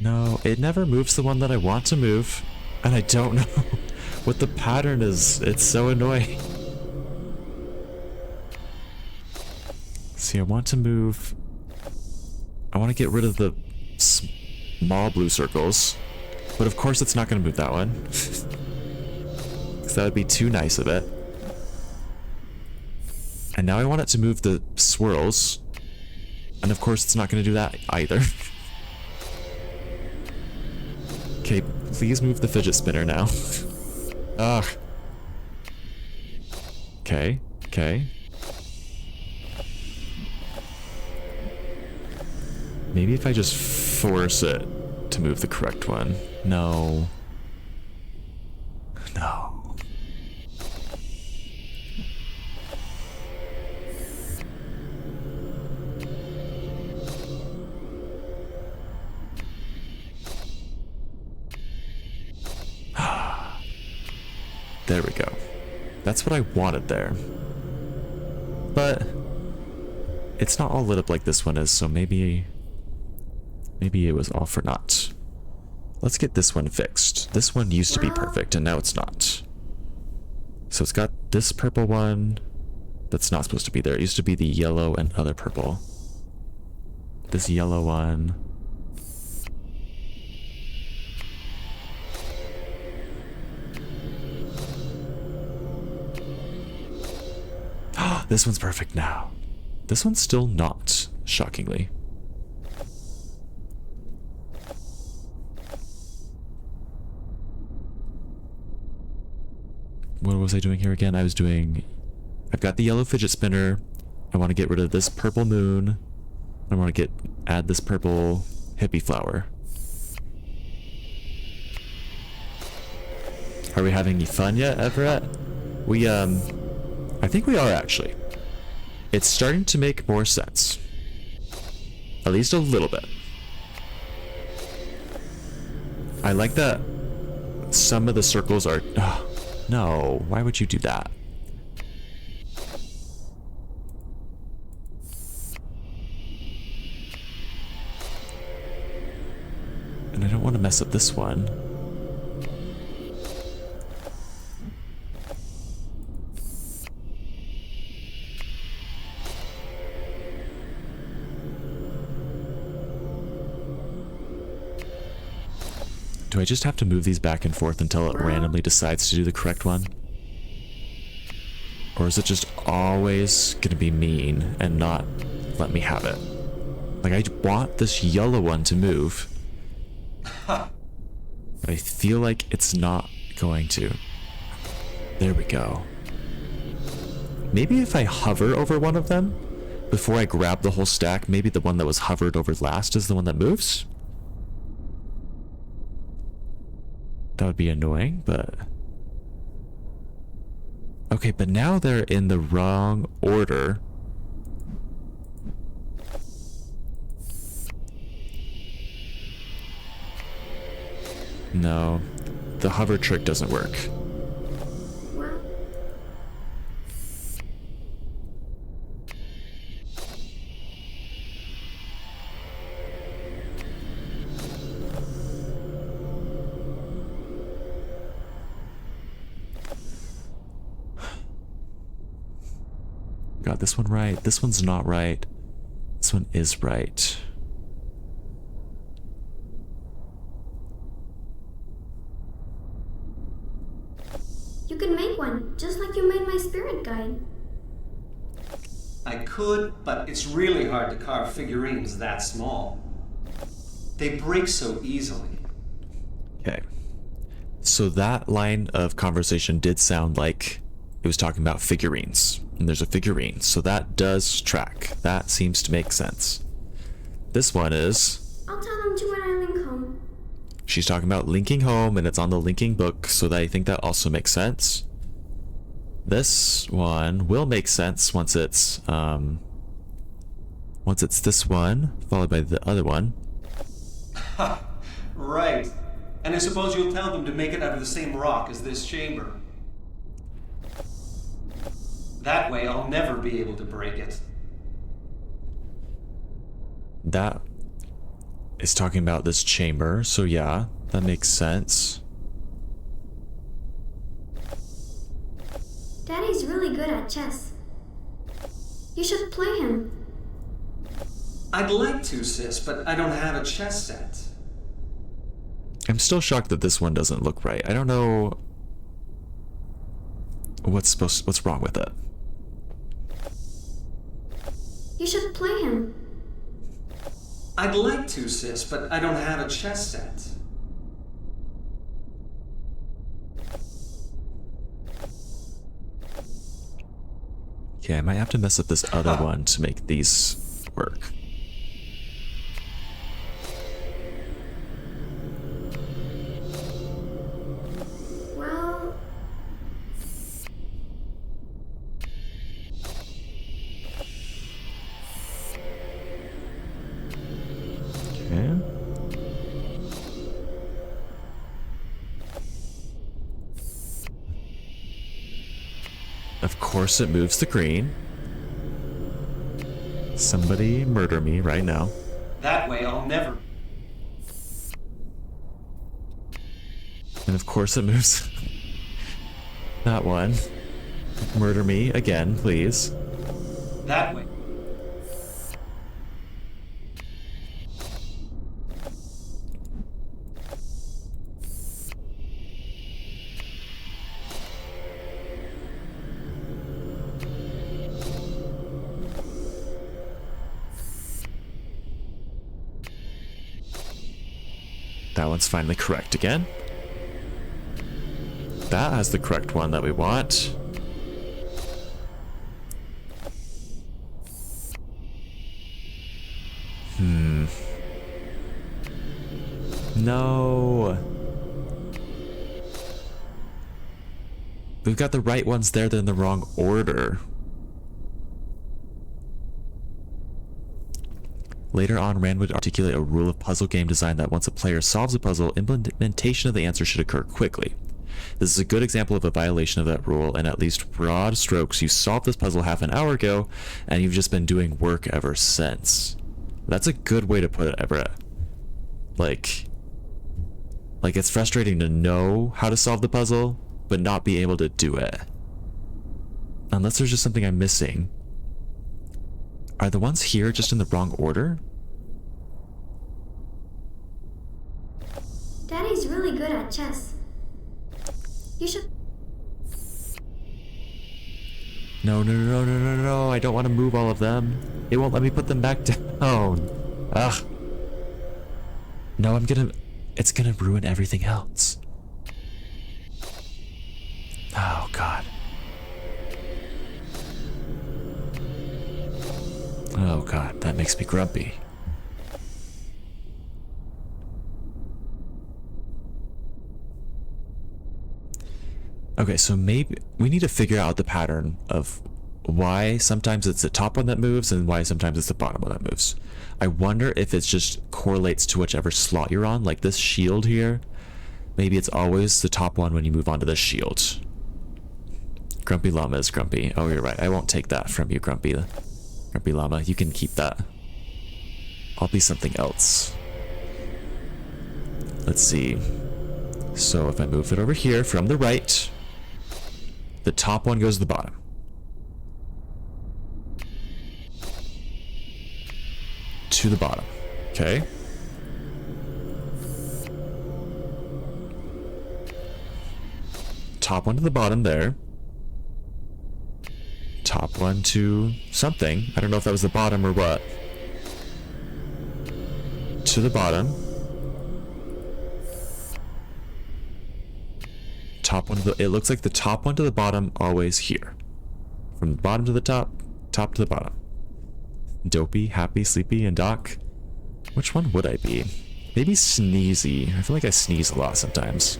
No, it never moves the one that I want to move. And I don't know what the pattern is. It's so annoying. See, I want to move... I want to get rid of the small blue circles. But of course it's not going to move that one. Because that would be too nice of it. And now I want it to move the swirls. And of course it's not going to do that either. Okay, please move the fidget spinner now. Ugh. Okay, okay. Maybe if I just force it to move the correct one. No. No. There we go. That's what I wanted there. But it's not all lit up like this one is, so maybe it was all for naught. Let's get this one fixed. This one used to be perfect, and now it's not. So it's got this purple one that's not supposed to be there. It used to be the yellow and other purple. This yellow one. This one's perfect now. This one's still not, shockingly. What was I doing here again? I've got the yellow fidget spinner. I want to get rid of this purple moon. I want to add this purple hippie flower. Are we having any fun yet, Everett? I think we are actually. It's starting to make more sense. At least a little bit. I like that some of the circles are... no, why would you do that? And I don't want to mess up this one. Do I just have to move these back and forth until it randomly decides to do the correct one? Or is it just always going to be mean and not let me have it? Like, I want this yellow one to move. But I feel like it's not going to. There we go. Maybe if I hover over one of them before I grab the whole stack, maybe the one that was hovered over last is the one that moves? That would be annoying, but... Okay, but now they're in the wrong order. No, the hover trick doesn't work. Got this one right. This one's not right. This one is right. You can make one, just like you made my spirit guide. I could, but it's really hard to carve figurines that small. They break so easily. Okay. So that line of conversation did sound like it was talking about figurines. And there's a figurine, so that does track. That seems to make sense. This one is... I'll tell them to when I link home. She's talking about linking home, and it's on the linking book, so that I think that also makes sense. This one will make sense once it's this one, followed by the other one. Ha! Right. And I suppose you'll tell them to make it out of the same rock as this chamber. That way I'll never be able to break it. That is talking about this chamber, so yeah, that makes sense. Daddy's really good at chess. You should play him. I'd like to, sis, but I don't have a chess set. I'm still shocked that this one doesn't look right. I don't know what's wrong with it. You should play him. I'd like to, sis, but I don't have a chess set. Okay, I might have to mess up this other one to make these work. Well... Okay. Of course it moves the green. Somebody murder me right now. That way I'll never... And of course it moves that one. Murder me again, please. That way. That one's finally correct again. That has the correct one that we want. No. We've got the right ones there, they're in the wrong order. Later on, Rand would articulate a rule of puzzle game design that once a player solves a puzzle, implementation of the answer should occur quickly. This is a good example of a violation of that rule, and at least broad strokes, you solved this puzzle half an hour ago, and you've just been doing work ever since. That's a good way to put it, Everett. Like it's frustrating to know how to solve the puzzle, but not be able to do it. Unless there's just something I'm missing. Are the ones here just in the wrong order? Daddy's really good at chess. You should... No, I don't want to move all of them. It won't let me put them back down. Ugh. No, it's gonna ruin everything else. Oh, God. Oh, God, that makes me grumpy. Okay, so maybe we need to figure out the pattern of why sometimes it's the top one that moves and why sometimes it's the bottom one that moves. I wonder if it just correlates to whichever slot you're on, like this shield here. Maybe it's always the top one when you move on to this shield. Grumpy Llama is grumpy. Oh, you're right. I won't take that from you, Grumpy Llama. You can keep that. I'll be something else. Let's see. So if I move it over here from the right, the top one goes to the bottom. To the bottom. Okay. Top one to the bottom there. Top one to something. I don't know if that was the bottom or what. To the bottom. Top one to the... It looks like the top one to the bottom always here. From the bottom to the top, top to the bottom. Dopey, Happy, Sleepy, and Doc. Which one would I be? Maybe Sneezy. I feel like I sneeze a lot sometimes.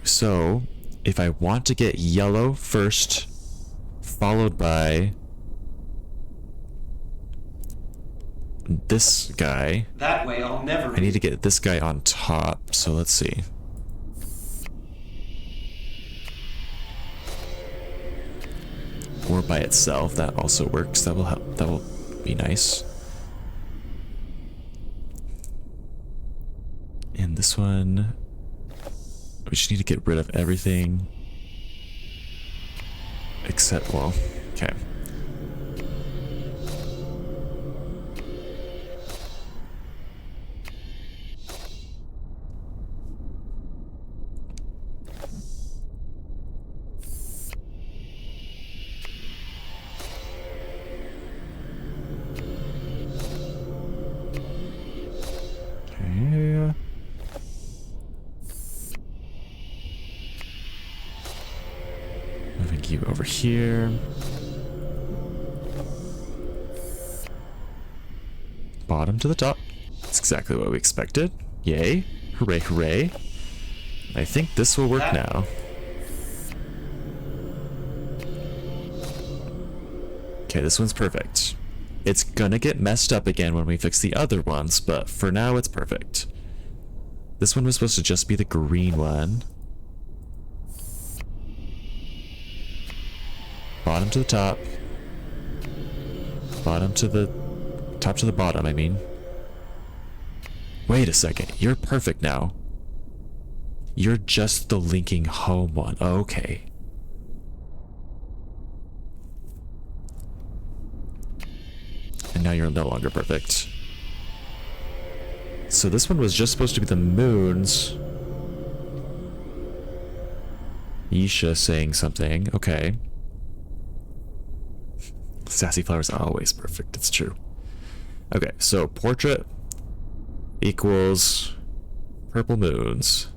So, if I want to get yellow first, followed by this guy. That way I'll never... I need to get this guy on top, so let's see. Or by itself, that also works. That will help. That will be nice. And this one, we just need to get rid of everything except, well, okay. Moving you over here. Bottom to the top. That's exactly what we expected. Yay. Hooray, hooray. I think this will work now. Okay, this one's perfect. It's gonna get messed up again when we fix the other ones, but for now it's perfect. This one was supposed to just be the green one. Bottom to the top. Bottom to the... Top to the bottom, I mean. Wait a second. You're perfect now. You're just the linking home one. Okay. And now you're no longer perfect. So this one was just supposed to be the moons. Yisha saying something. Okay. Sassy Flower's always perfect. It's true. Okay, so portrait equals purple moons.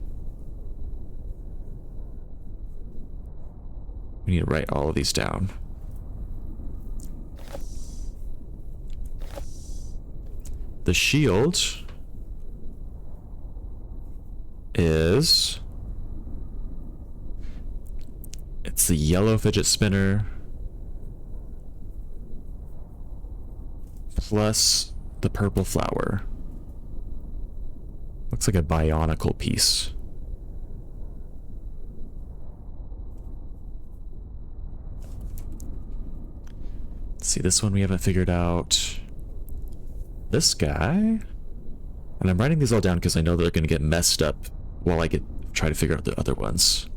We need to write all of these down. The shield is... It's the yellow fidget spinner plus the purple flower. Looks like a bionicle piece. Let's see, this one we haven't figured out. This guy. And I'm writing these all down because I know they're going to get messed up while I try to figure out the other ones.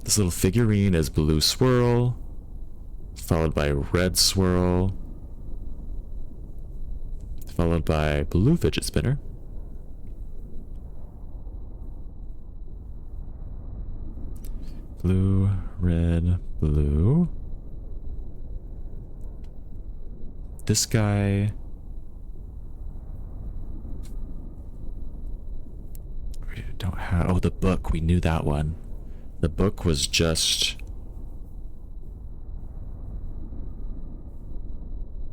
This little figurine is blue swirl, followed by red swirl, followed by blue fidget spinner. Blue, red, blue. This guy. We don't have. Oh, the book. We knew that one. The book was just.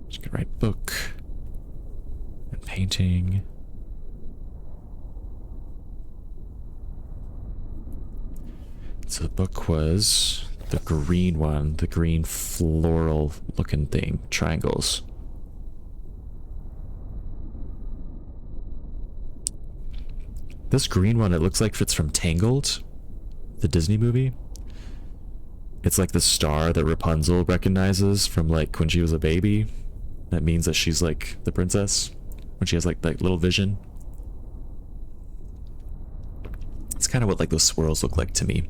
Just gonna write book and painting. So the book was the green one, the green floral looking thing, triangles. This green one, it looks like it's from Tangled, the Disney movie. It's like the star that Rapunzel recognizes from like when she was a baby. That means that she's like the princess when she has like that little vision. It's kind of what like those swirls look like to me.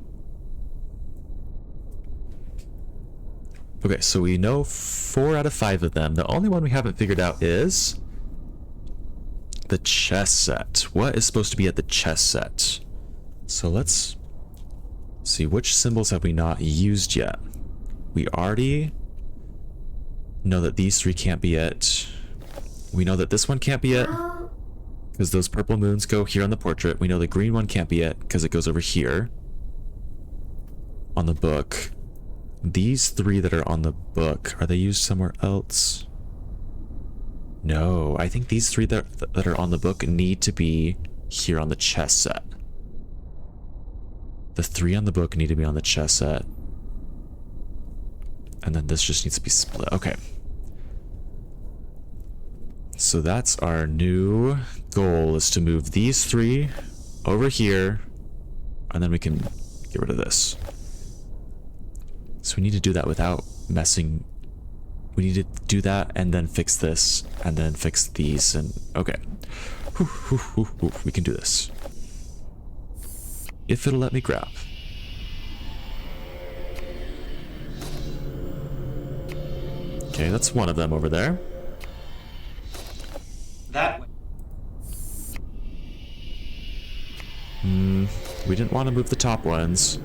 Okay, so we know 4 out of 5 of them. The only one we haven't figured out is the chess set. What is supposed to be at the chess set? So let's see, which symbols have we not used yet? We already know that these 3 can't be it. We know that this one can't be it because those purple moons go here on the portrait. We know the green one can't be it because it goes over here on the book. These 3 that are on the book, are they used somewhere else? No, I think these 3 that are on the book need to be here on the chess set. The 3 on the book need to be on the chess set. And then this just needs to be split. Okay. So that's our new goal, is to move these 3 over here. And then we can get rid of this. So we need to do that without messing. We need to do that and then fix this and then fix these and okay. We can do this. If it'll let me grab. Okay, that's one of them over there. That way. We didn't want to move the top ones.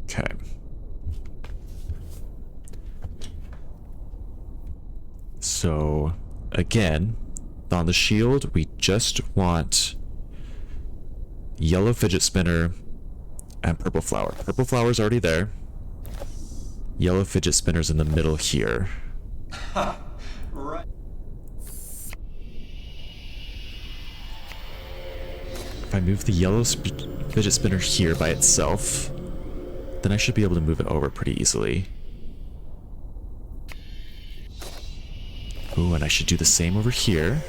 Okay. So, again, on the shield, we just want yellow fidget spinner and purple flower. Purple flower's already there. Yellow fidget spinner's in the middle here. Right. If I move the yellow fidget spinner here by itself, then I should be able to move it over pretty easily. Ooh, and I should do the same over here.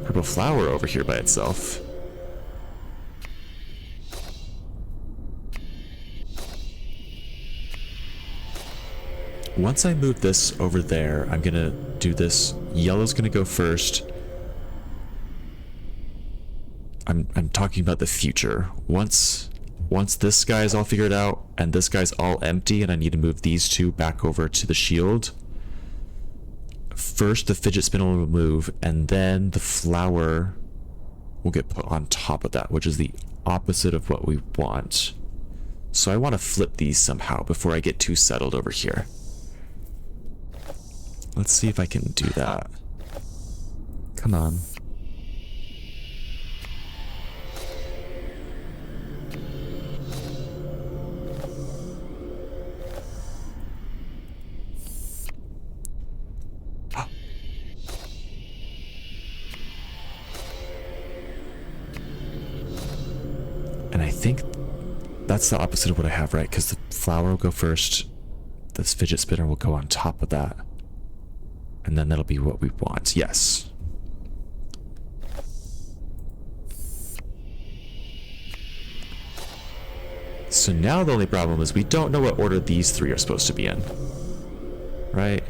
Purple flower over here by itself. Once I move this over there, I'm gonna do this. Yellow's gonna go first. I'm talking about the future. Once this guy's all figured out and this guy's all empty and I need to move these 2 back over to the shield, first the fidget spinner will move and then the flower will get put on top of that, which is the opposite of what we want. So I want to flip these somehow before I get too settled over here. Let's see if I can do that. Come on. And I think that's the opposite of what I have, right? Because the flower will go first. This fidget spinner will go on top of that. And then that'll be what we want. Yes. So now the only problem is we don't know what order these three are supposed to be in. Right?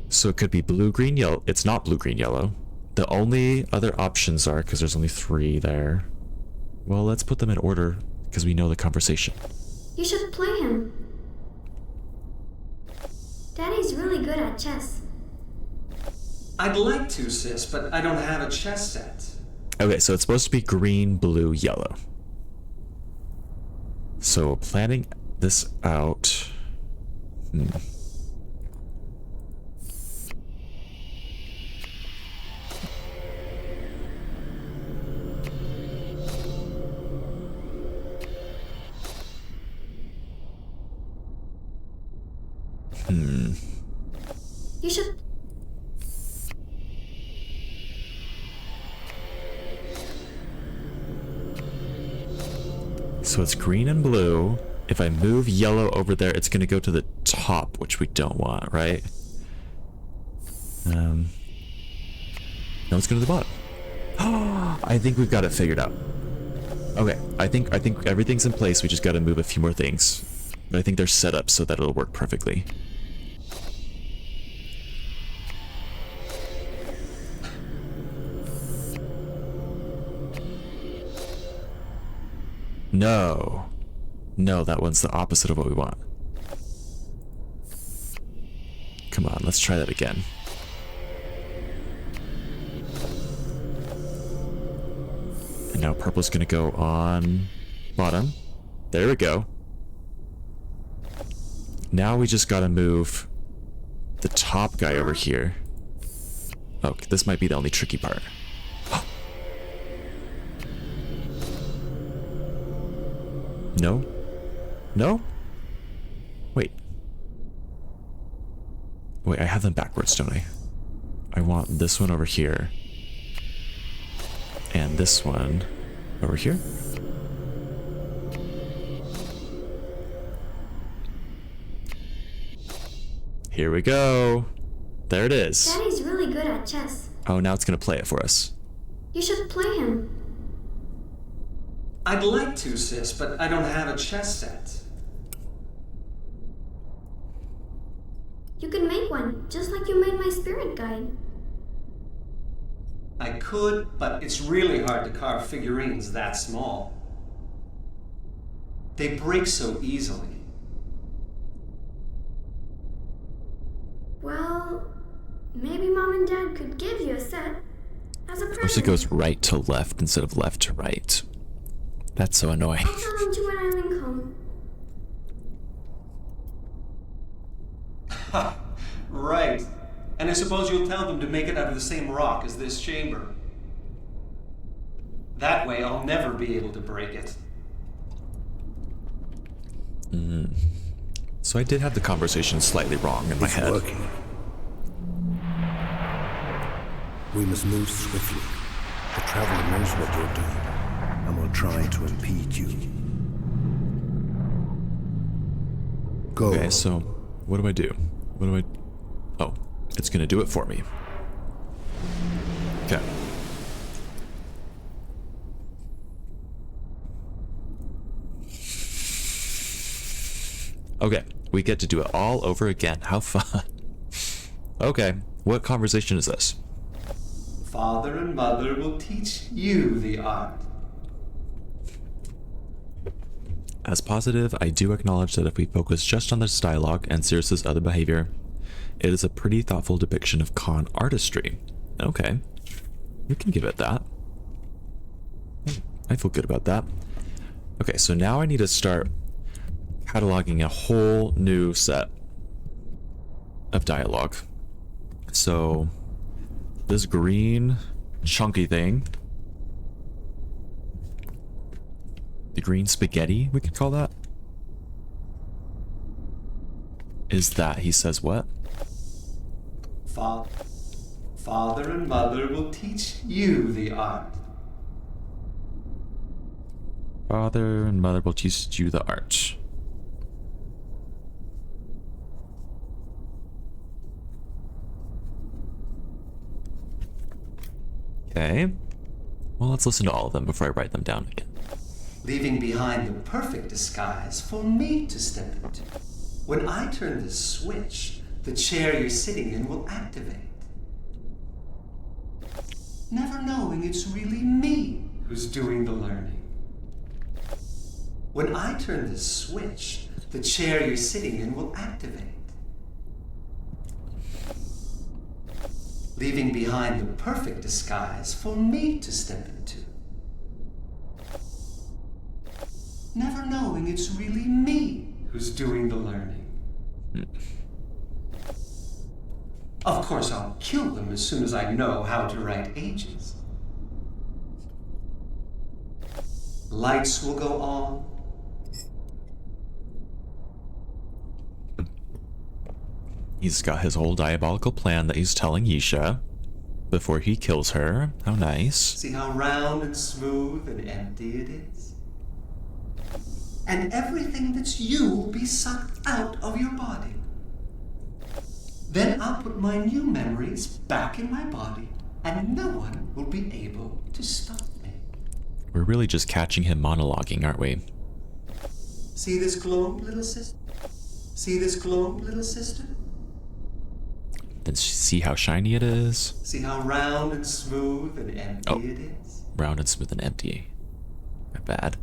So it could be blue, green, yellow. It's not blue, green, yellow. The only other options are, because there's only 3 there. Well, let's put them in order because we know the conversation. You should play him. Daddy's really good at chess. I'd like to, sis, but I don't have a chess set. Okay, so it's supposed to be green, blue, yellow. So planning this out. You should... So it's green and blue. If I move yellow over there, it's going to go to the top, which we don't want, right? No, it's going to the bottom. I think we've got it figured out. Okay, I think everything's in place. We just got to move a few more things. But I think they're set up so that it'll work perfectly. No. No, that one's the opposite of what we want. Come on, let's try that again. And now purple's gonna go on bottom. There we go. Now we just gotta move the top guy over here. Oh, this might be the only tricky part. No? No? Wait. Wait, I have them backwards, don't I? I want this one over here. And this one over here. Here we go. There it is. Daddy's really good at chess. Oh, now it's gonna play it for us. You should play him. I'd like to, sis, but I don't have a chess set. You can make one, just like you made my spirit guide. I could, but it's really hard to carve figurines that small. They break so easily. Well, maybe Mom and Dad could give you a set as a Of course, present. it goes right to left instead of left to right. That's so annoying. I'll tell them to when I link home. Ha! Right. And I suppose you'll tell them to make it out of the same rock as this chamber. That way I'll never be able to break it. So I did have the conversation slightly wrong in my It's head. working. We must move swiftly. The Traveler knows what you're doing, and will try to impede you. Go. Okay, so what do I do? What do I... Oh, it's gonna do it for me. Okay. Okay, we get to do it all over again. How fun. Okay, what conversation is this? Father and Mother will teach you the art. As positive, I do acknowledge that if we focus just on this dialogue and Cirrus's other behavior, it is a pretty thoughtful depiction of con artistry. Okay. We can give it that. I feel good about that. Okay, so now I need to start cataloging a whole new set of dialogue. So this green chunky thing, the green spaghetti, we could call that, is that he says what? Father and mother will teach you the art. Father and mother will teach you the art. Okay. Well, let's listen to all of them before I write them down again. Leaving behind the perfect disguise for me to step into. When I turn this switch, the chair you're sitting in will activate. Never knowing it's really me who's doing the learning. When I turn this switch, the chair you're sitting in will activate. Leaving behind the perfect disguise for me to step into. Never knowing it's really me who's doing the learning. Of course, I'll kill them as soon as I know how to write ages. Lights will go on. He's got his whole diabolical plan that he's telling Yisha before he kills her. How nice. See how round and smooth and empty it is? And everything that's you will be sucked out of your body. Then I'll put my new memories back in my body, and no one will be able to stop me. We're really just catching him monologuing, aren't we? See this globe, little sister? See this globe, little sister? Then see how shiny it is. See how round and smooth and empty it is? Round and smooth and empty. Not bad.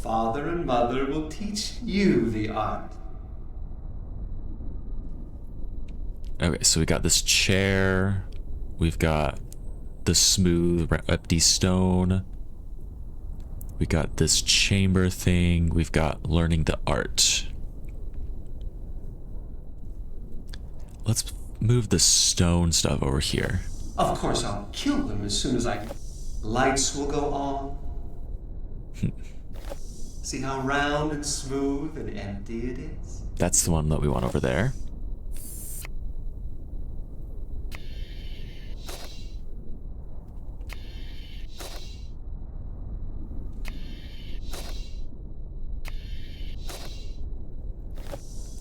Father and mother will teach you the art. Okay, so we got this chair. We've got the smooth, empty stone. We got this chamber thing. We've got learning the art. Let's move the stone stuff over here. Of course, I'll kill them as soon as I... Lights will go on. See how round and smooth and empty it is? That's the one that we want over there.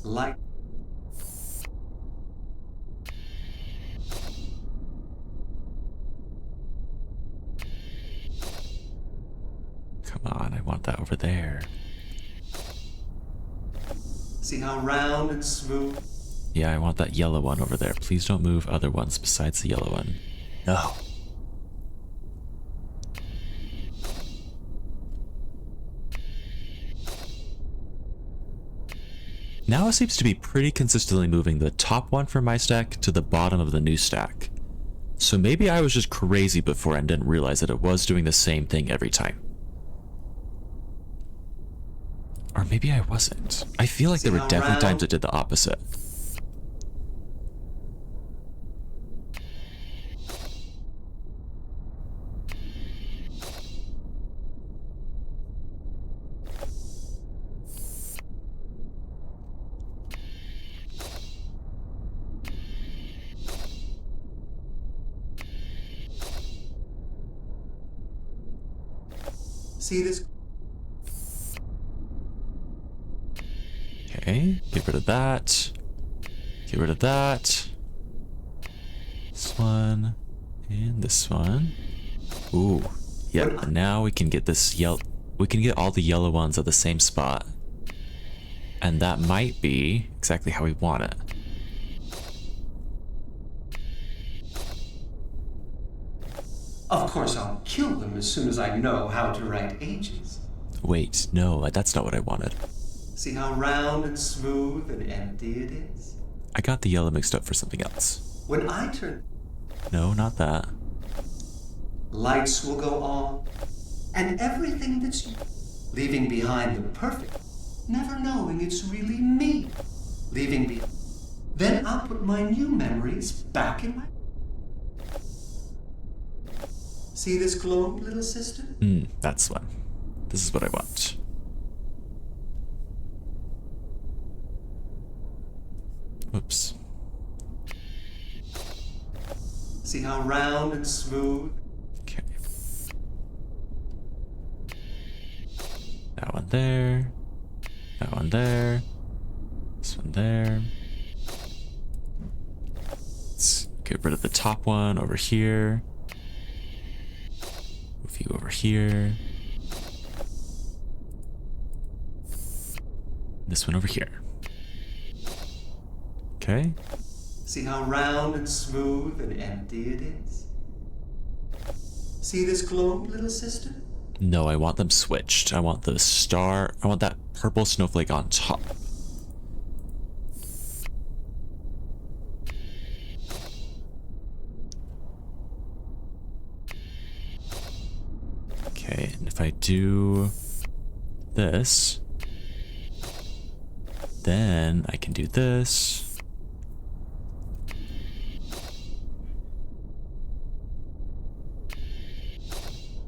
Light. Come on, I want that over there. See how round and smooth? Yeah, I want that yellow one over there. Please don't move other ones besides the yellow one. No. Now it seems to be pretty consistently moving the top one from my stack to the bottom of the new stack. So maybe I was just crazy before and didn't realize that it was doing the same thing every time. Or maybe I wasn't. I feel like there were definitely times it did the opposite. See this? Okay, get rid of that. Get rid of that. This one. And this one. Ooh. Yep, now we can get this yellow. We can get all the yellow ones at the same spot. And that might be exactly how we want it. Of course, I'll kill them as soon as I know how to write ages. Wait, no, that's not what I wanted. See how round and smooth and empty it is? I got the yellow mixed up for something else. When I turn, No, not that. lights will go on, and everything that's you, leaving behind the perfect, never knowing it's really me, leaving behind. Then I'll put my new memories back in my. See this globe, little sister? That's one. This is what I want. Whoops. See how round and smooth? Okay. That one there. That one there. This one there. Let's get rid of the top one over here. Move you over here. This one over here. Okay. See how round and smooth and empty it is? See this globe, little sister? No, I want them switched. I want the star. I want that purple snowflake on top. Okay, and if I do this, then I can do this.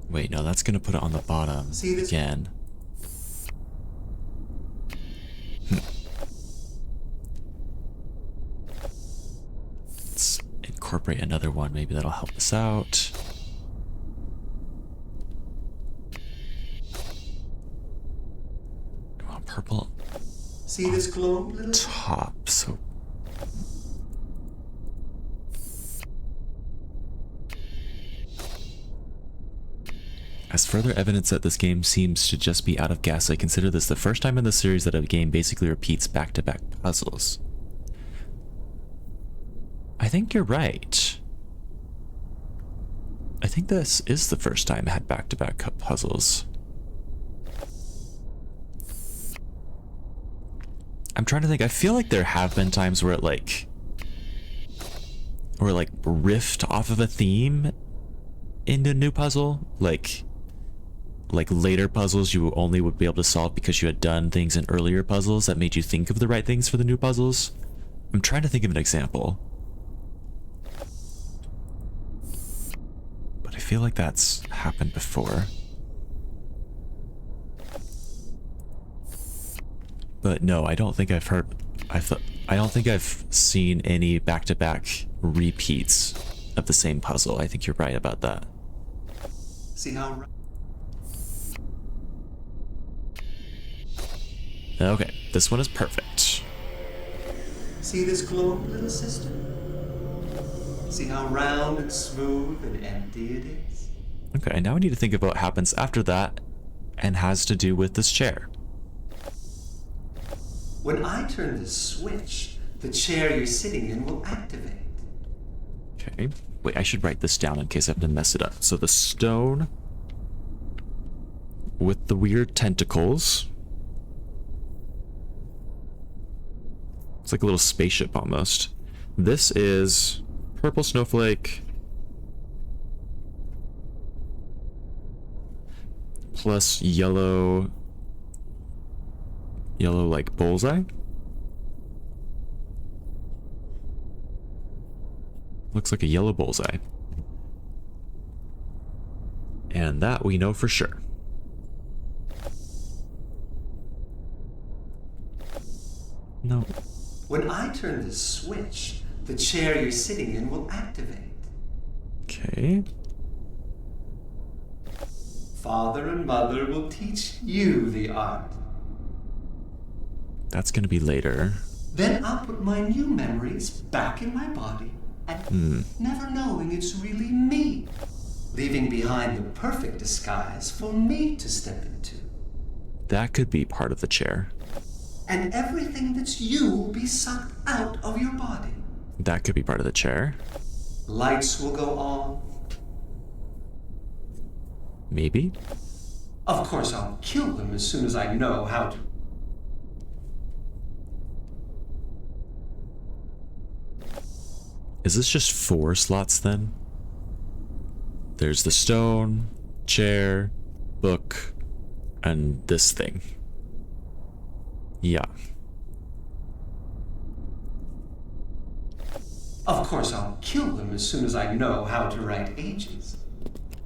Wait, no, that's gonna put it on the bottom See this? again. Let's incorporate another one. Maybe that'll help us out. I want purple See this globe, little sister? top, so as further evidence that this game seems to just be out of gas, I consider this the first time in the series that a game basically repeats back-to-back puzzles. I think you're right. I think this is the first time it had back-to-back puzzles. I'm trying to think. I feel like there have been times where it like riffed off of a theme into a new puzzle, like later puzzles you only would be able to solve because you had done things in earlier puzzles that made you think of the right things for the new puzzles. I'm trying to think of an example, but I feel like that's happened before. But no, I don't think I've heard. I don't think I've seen any back-to-back repeats of the same puzzle. I think you're right about that. See how. Okay, this one is perfect. See this globe, little sister? See how round and smooth and empty it is? Okay, now I need to think of what happens after that and has to do with this chair. When I turn the switch, the chair you're sitting in will activate. Okay, wait, I should write this down in case I have to mess it up. So the stone with the weird tentacles. It's like a little spaceship almost. This is purple snowflake plus yellow like bullseye. Looks like a yellow bullseye. And that we know for sure. No. When I turn the switch, the chair you're sitting in will activate. Okay. Father and mother will teach you the art. That's gonna be later. Then I'll put my new memories back in my body and never knowing it's really me, leaving behind the perfect disguise for me to step into. That could be part of the chair. And everything that's you will be sucked out of your body. That could be part of the chair. Lights will go on. Maybe. Of course, I'll kill them as soon as I know how to. Is this just 4 slots then? There's the stone, chair, book, and this thing. Yeah. Of course, I'll kill them as soon as I know how to write ages.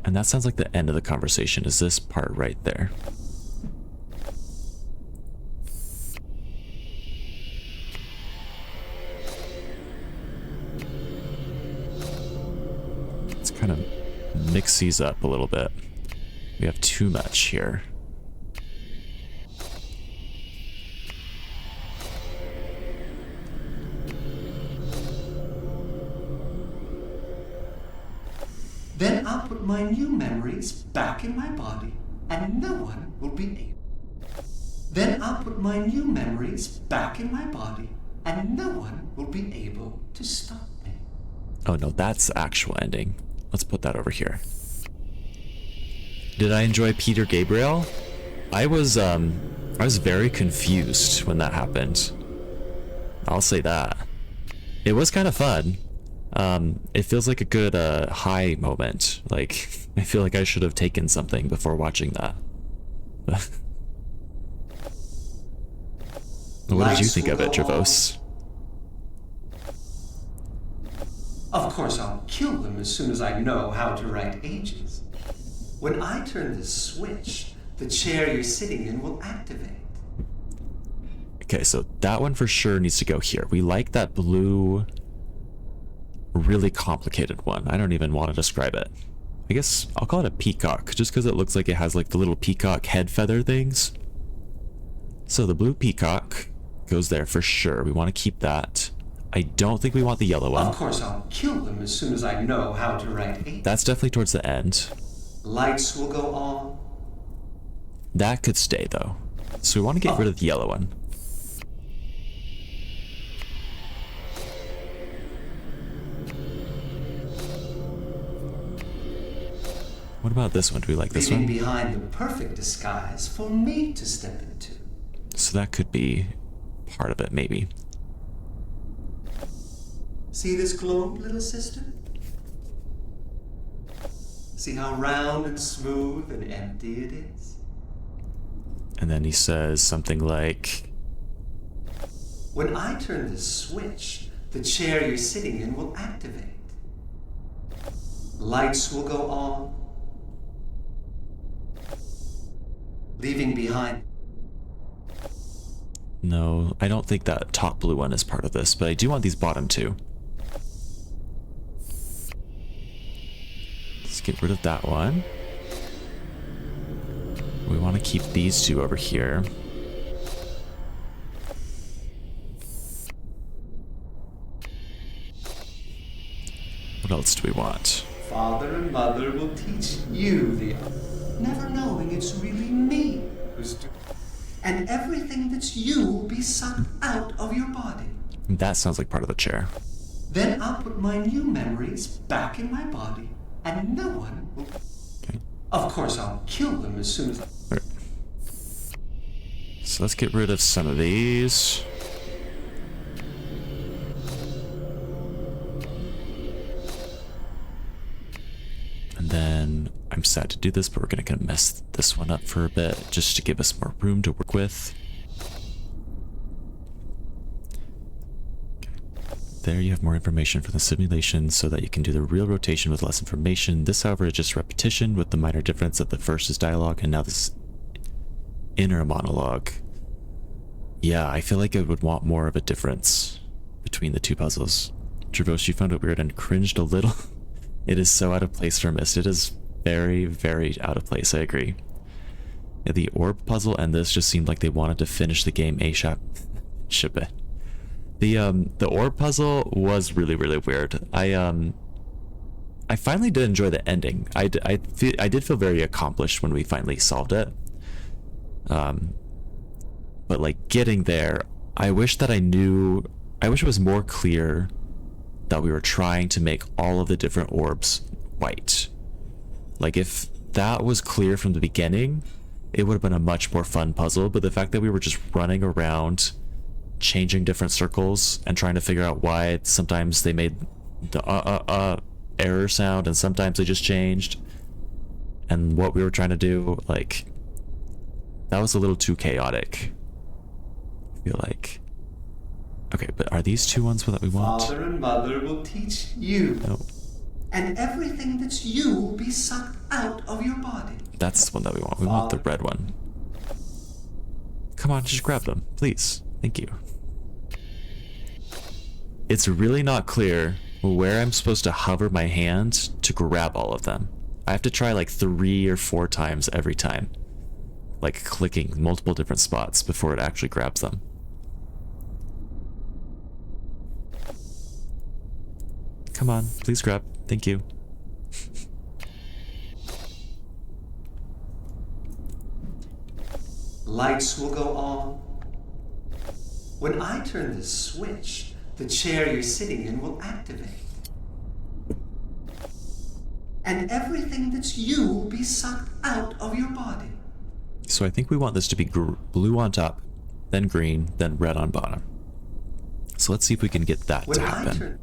And that sounds like the end of the conversation, is this part right there. Let's kind of mix these up a little bit. We have too much here. Then I'll put my new memories back in my body, and no one will be able. Then I'll put my new memories back in my body, and no one will be able to stop me. Oh no, that's the actual ending. Let's put that over here. Did I enjoy Peter Gabriel? I was very confused when that happened. I'll say that. It was kind of fun. It feels like a good high moment. Like, I feel like I should have taken something before watching that. What did you think of it, Travos? Of course, I'll kill them as soon as I know how to write ages. When I turn this switch, the chair you're sitting in will activate. Okay, so that one for sure needs to go here. We like that blue, really complicated one. I don't even want to describe it. I guess I'll call it a peacock, just because it looks like it has like the little peacock head feather things. So the blue peacock goes there for sure. We want to keep that. I don't think we want the yellow one. Of course, I'll kill them as soon as I know how to write ages. That's definitely towards the end. Lights will go on. That could stay though. So we want to get rid of the yellow one. What about this one? Do we like this Leaving one? behind the perfect disguise for me to step into. So that could be part of it, maybe. See this globe, little sister? See how round and smooth and empty it is? And then he says something like, When I turn this switch, the chair you're sitting in will activate. Lights will go on, leaving behind. no, I don't think that top blue one is part of this, but I do want these bottom two. Let's get rid of that one. We want to keep these two over here. What else do we want? Father and mother will teach you the art, never knowing it's really me who's doing it. And everything that's you will be sucked out of your body. That sounds like part of the chair. Then I'll put my new memories back in my body, and no one will. Okay. Of course, I'll kill them as soon as. All right. So let's get rid of some of these. And then I'm sad to do this, but we're gonna kind of mess this one up for a bit just to give us more room to work with. Okay. There you have more information for the simulation so that you can do the real rotation with less information. This, however, is just repetition with the minor difference that the first is dialogue and now this inner monologue. Yeah, I feel like I would want more of a difference between the two puzzles. Travos, you found it weird and cringed a little. It is so out of place for Myst. It is very, very out of place. I agree. Yeah, the orb puzzle and this just seemed like they wanted to finish the game ASAP. Ship it. The orb puzzle was really, really weird. I finally did enjoy the ending. I did feel very accomplished when we finally solved it. But like getting there, I wish that I wish it was more clear that we were trying to make all of the different orbs white. Like if that was clear from the beginning, it would have been a much more fun puzzle, but the fact that we were just running around changing different circles and trying to figure out why sometimes they made the error sound, and sometimes they just changed. And what we were trying to do, like, that was a little too chaotic. I feel like. Okay, but are these two ones that we want? Father and mother will teach you. No. And everything that's you will be sucked out of your body. That's the one that we want. We want the red one. Come on, just grab them, please. Thank you. It's really not clear where I'm supposed to hover my hand to grab all of them. I have to try like 3 or 4 times every time. Like clicking multiple different spots before it actually grabs them. Come on, please grab. Thank you. Lights will go on. When I turn this switch, the chair you're sitting in will activate. And everything that's you will be sucked out of your body. So I think we want this to be blue on top, then green, then red on bottom. So let's see if we can get that to happen.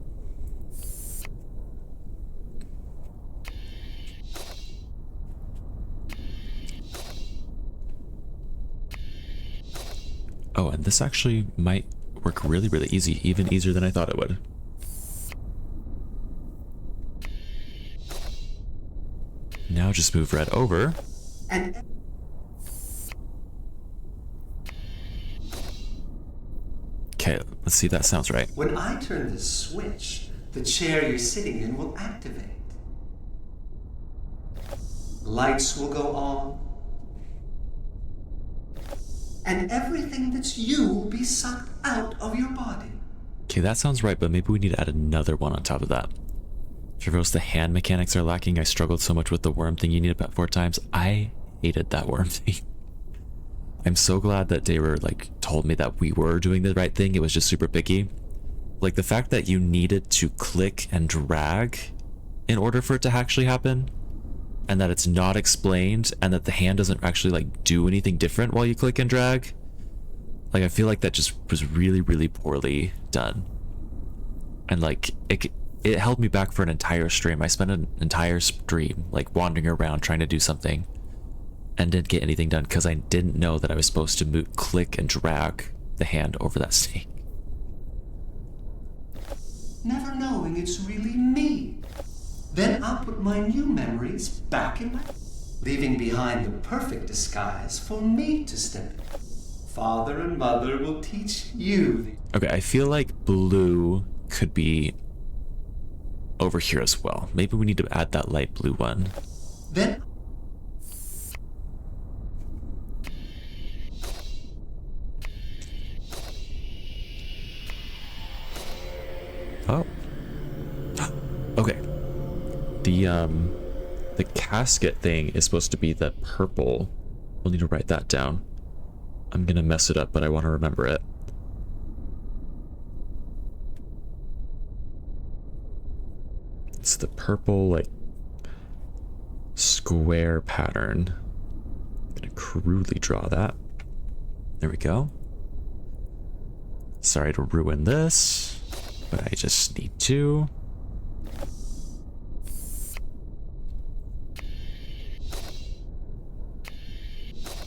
Oh, and this actually might work really, really easy, even easier than I thought it would. Now just move red over. And okay, let's see if that sounds right. when I turn this switch, the chair you're sitting in will activate. Lights will go on. And everything that's you will be sucked out of your body. Okay, that sounds right, but maybe we need to add another one on top of that. Traverse, the hand mechanics are lacking. I struggled so much with the worm thing you need about 4 times. I hated that worm thing. I'm so glad that they were like told me that we were doing the right thing. It was just super picky. Like the fact that you needed to click and drag in order for it to actually happen, and that it's not explained, and that the hand doesn't actually like do anything different while you click and drag. Like I feel like that just was really, really poorly done. And like it held me back for an entire stream. I spent an entire stream like wandering around trying to do something and didn't get anything done because I didn't know that I was supposed to click and drag the hand over that snake. Never knowing it's really me. Then I'll put my new memories back in my... leaving behind the perfect disguise for me to step in. Father and mother will teach you. Okay, I feel like blue could be over here as well. Maybe we need to add that light blue one. Then... Oh. Okay. The casket thing is supposed to be the purple. We'll need to write that down. I'm gonna mess it up, but I want to remember it. It's the purple, like, square pattern. I'm gonna crudely draw that. There we go. Sorry to ruin this, but I just need to.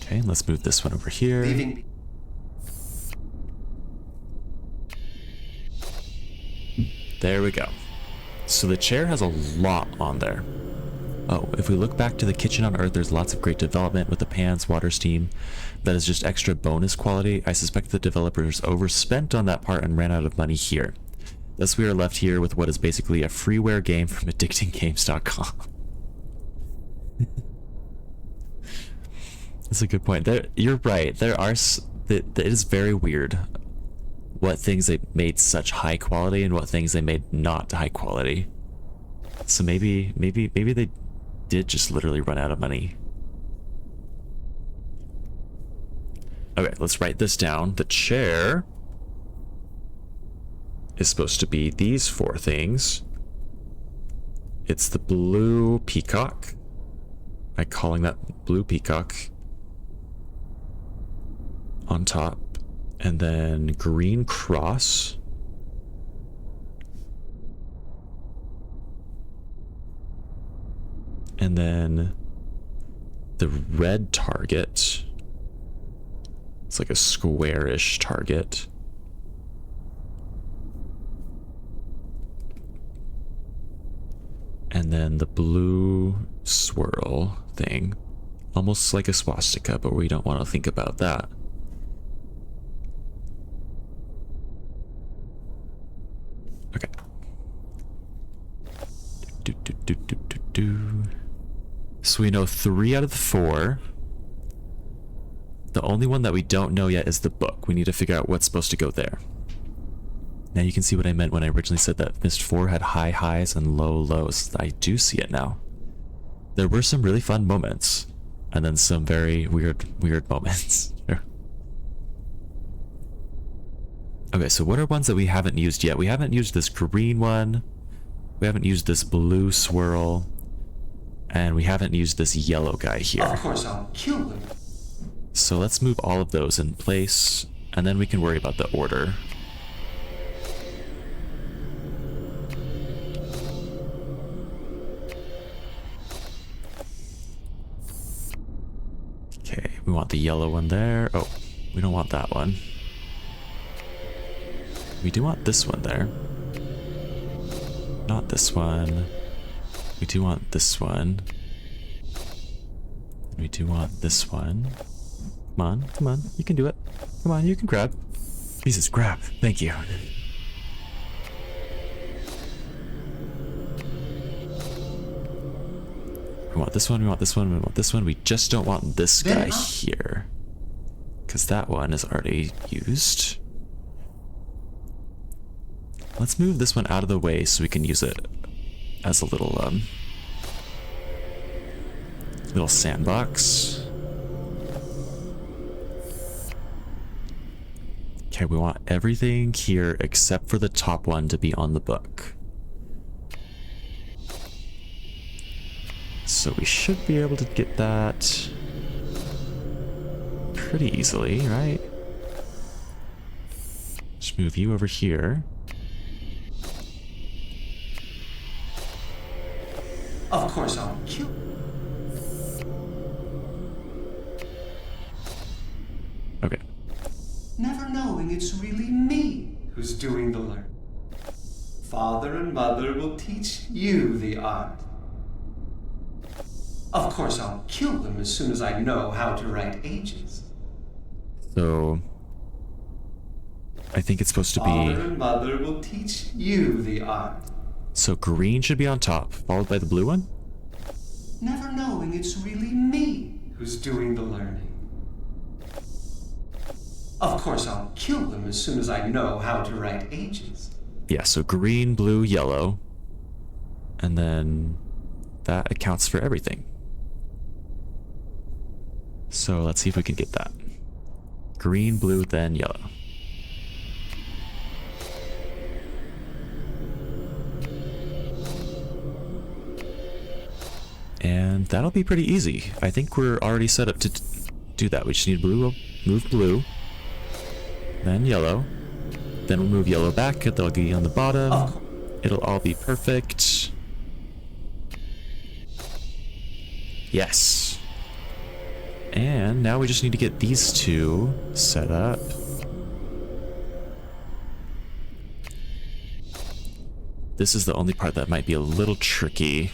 Okay, let's move this one over here. leaving... There we go. So the chair has a lot on there. Oh, if we look back to the kitchen on Earth, there's lots of great development with the pans, water, steam. That is just extra bonus quality. I suspect the developers overspent on that part and ran out of money here. Thus we are left here with what is basically a freeware game from addictinggames.com. That's a good point. You're right. There are... It is very weird what things they made such high quality and what things they made not high quality. So maybe they did just literally run out of money. Okay, let's write this down. The chair is supposed to be these 4 things. It's the blue peacock. I'm calling that blue peacock on top, and then green cross, And then the red target, it's like a squarish target. And then the blue swirl thing, almost like a swastika, but we don't want to think about that. Okay. So we know 3 out of the 4. The only one that we don't know yet is the book. We need to figure out what's supposed to go there. Now you can see what I meant when I originally said that Myst IV had high highs and low lows. I do see it now. There were some really fun moments, and then some very weird moments. Okay, so what are ones that we haven't used yet? We haven't used this green one. We haven't used this blue swirl. And we haven't used this yellow guy here. Of course, I'll kill them. So let's move all of those in place, and then we can worry about the order. Okay, we want the yellow one there. Oh, we don't want that one. We do want this one there. Not this one. We do want this one. We do want this one. Come on, you can do it. Come on, you can grab. Jesus, grab. Thank you. We want this one, we want this one, we want this one. We just don't want this guy here. Because that one is already used. Let's move this one out of the way so we can use it as a little sandbox. Okay, we want everything here except for the top one to be on the book. So we should be able to get that pretty easily, right? Just move you over here. Of course, I'll kill. Okay. Never knowing it's really me who's doing the learning. Father and mother will teach you the art. Of course, I'll kill them as soon as I know how to write ages. So I think it's supposed to be... Father and mother will teach you the art. So green should be on top, followed by the blue one? Never knowing it's really me who's doing the learning. Of course, I'll kill them as soon as I know how to write ages. Yeah, so green, blue, yellow. And then that accounts for everything. So let's see if we can get that. Green, blue, then yellow. And that'll be pretty easy. I think we're already set up to do that. We just need blue, move blue, then yellow. Then we'll move yellow back, that'll be on the bottom. It'll all be perfect. Yes. And now we just need to get these two set up. This is the only part that might be a little tricky.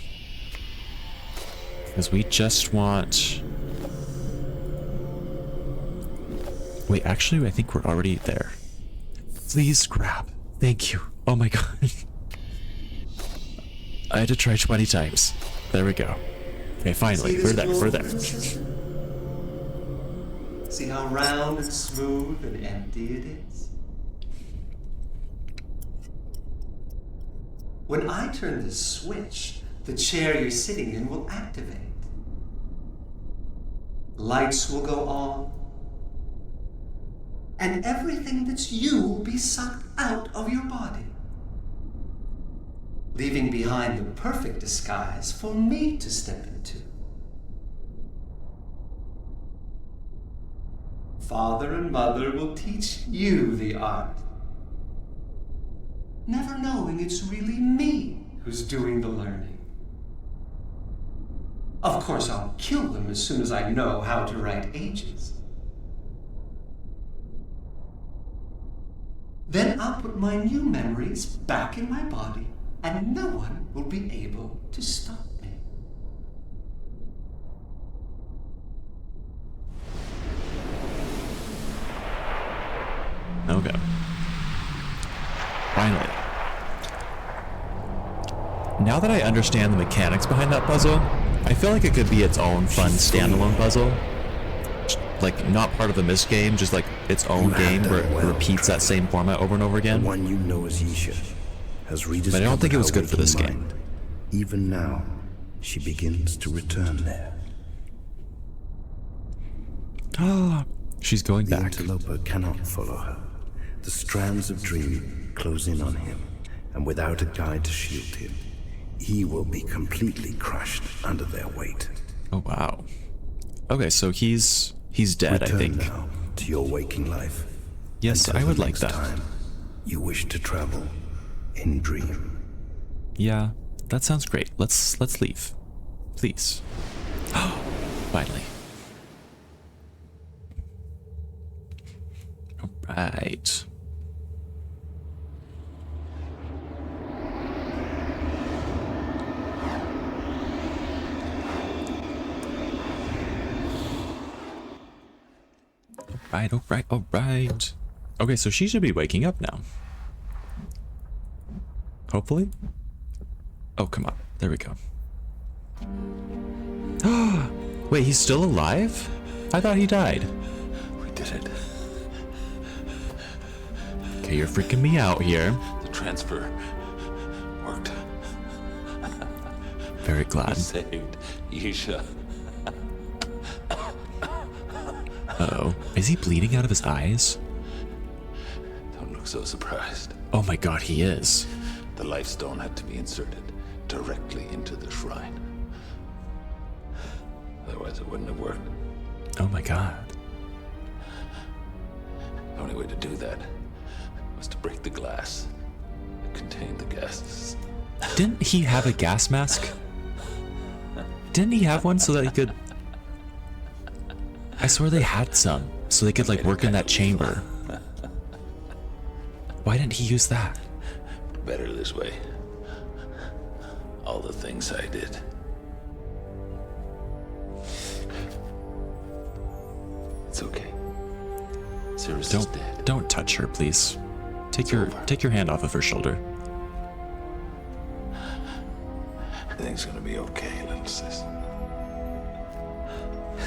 Because we just want... Wait, actually, I think we're already there. Please grab. Thank you. Oh my god. I had to try 20 times. There we go. Okay, finally. We're there. We're there. See how round and smooth and empty it is? When I turn this switch, the chair you're sitting in will activate. Lights will go on, and everything that's you will be sucked out of your body, leaving behind the perfect disguise for me to step into. Father and mother will teach you the art, never knowing it's really me who's doing the learning. Of course, I'll kill them as soon as I know how to write ages. Then I'll put my new memories back in my body, and no one will be able to stop me. Okay. Finally. Now that I understand the mechanics behind that puzzle, I feel like it could be its own fun standalone puzzle. Like, not part of the Myst game, just like its own game where it repeats that same format over and over again. The one you know as Yisha has rediscovered. But I don't think it was good for this her game. mind. Even now, she begins to return there. Ah, she's going The back. interloper cannot follow her. The strands of dream close in on him, and without a guide to shield him, he will be completely crushed under their weight. Oh wow. Okay, so he's dead, Return I think. now to your waking life. Yes, Until I would the like next that. time you wish to travel in dream. Yeah, that sounds great. Let's leave. Please. Oh, finally. All right. All right. Okay, so she should be waking up now. Hopefully. Oh, come on. There we go. Wait, he's still alive? I thought he died. We did it. Okay, you're freaking me out here. The transfer worked. Very glad. Saved Yisha. Uh-oh. Is he bleeding out of his eyes? Don't look so surprised. Oh my god, he is. The life stone had to be inserted directly into the shrine. Otherwise it wouldn't have worked. Oh my god. The only way to do that was to break the glass that contained the gases. Didn't he have a gas mask? Didn't he have one so that he could... I swear they had some, so they could like work in that chamber. Why didn't he use that? Better this way. All the things I did. It's okay. Cirrus is dead. Don't touch her, please. Take your hand off of her shoulder. Everything's gonna be okay, little sis.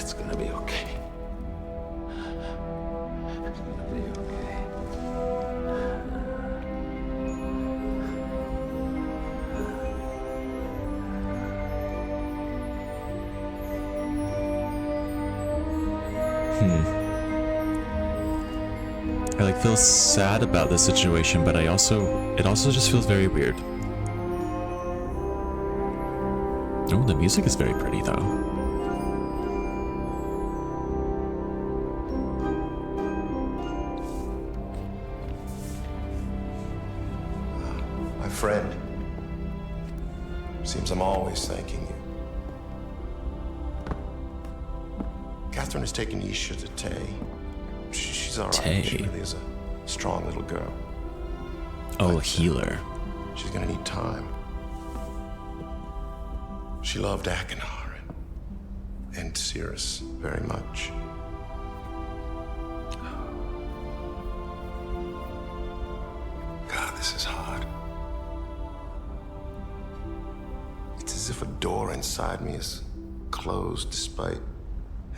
It's gonna be okay. It's gonna be okay. I like feel sad about this situation, but it also just feels very weird. Oh, the music is very pretty though. My friend. Seems I'm always thanking you. Catherine has taken Yisha to Tay. She's all right. Tay. She really is a strong little girl. Oh, a healer. She's gonna need time. She loved Akinar and Cirrus very much. God, this is hard. It's as if a door inside me is closed despite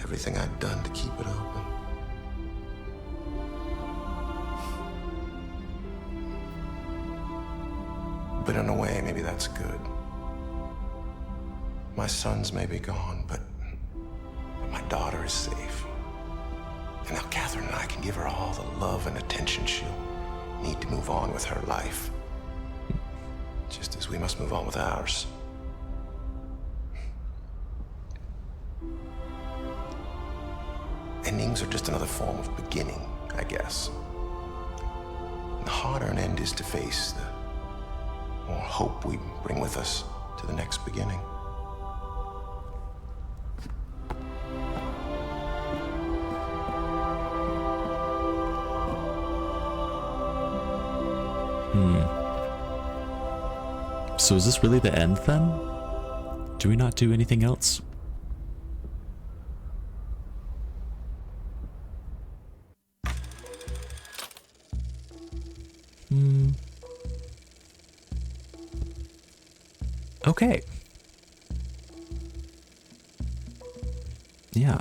everything I'd done to keep it open. But in a way, maybe that's good. My sons may be gone, but my daughter is safe. And now Catherine and I can give her all the love and attention she'll need to move on with her life. Just as we must move on with ours. Endings are just another form of beginning, I guess. And the harder an end is to face, the more hope we bring with us to the next beginning. So is this really the end then? Do we not do anything else? Okay. Yeah.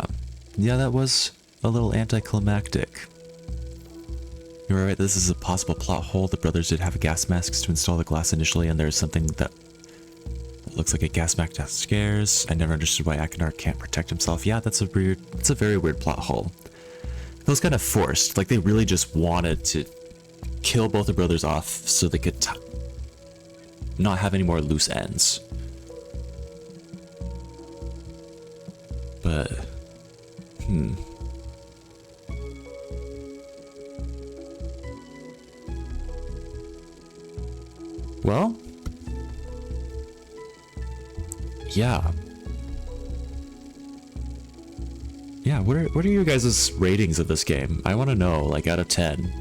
Yeah, that was a little anticlimactic. You're right, this is a possible plot hole. The brothers did have gas masks to install the glass initially, and there's something that looks like a gas mask downstairs. I never understood why Akinar can't protect himself. Yeah, it's a very weird plot hole. It was kind of forced, like they really just wanted to kill both the brothers off so they could not have any more loose ends. But, well, yeah. Yeah, what are you guys' ratings of this game? I want to know, like, out of 10.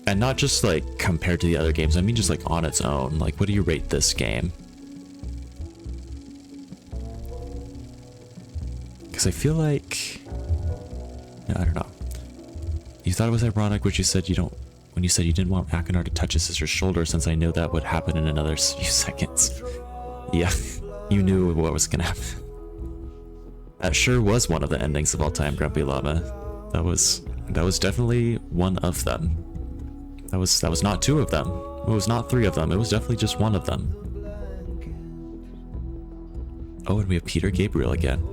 And not just, like, compared to the other games. I mean just, like, on its own. Like, what do you rate this game? Because I feel like... No, I don't know. You thought it was ironic what you said when you said you didn't want Akinar to touch his sister's shoulder, since I know that would happen in another few seconds. Yeah, you knew what was gonna happen. That sure was one of the endings of all time, Grumpy Llama. That was definitely one of them. That was not two of them. It was not three of them. It was definitely just one of them. Oh, and we have Peter Gabriel again.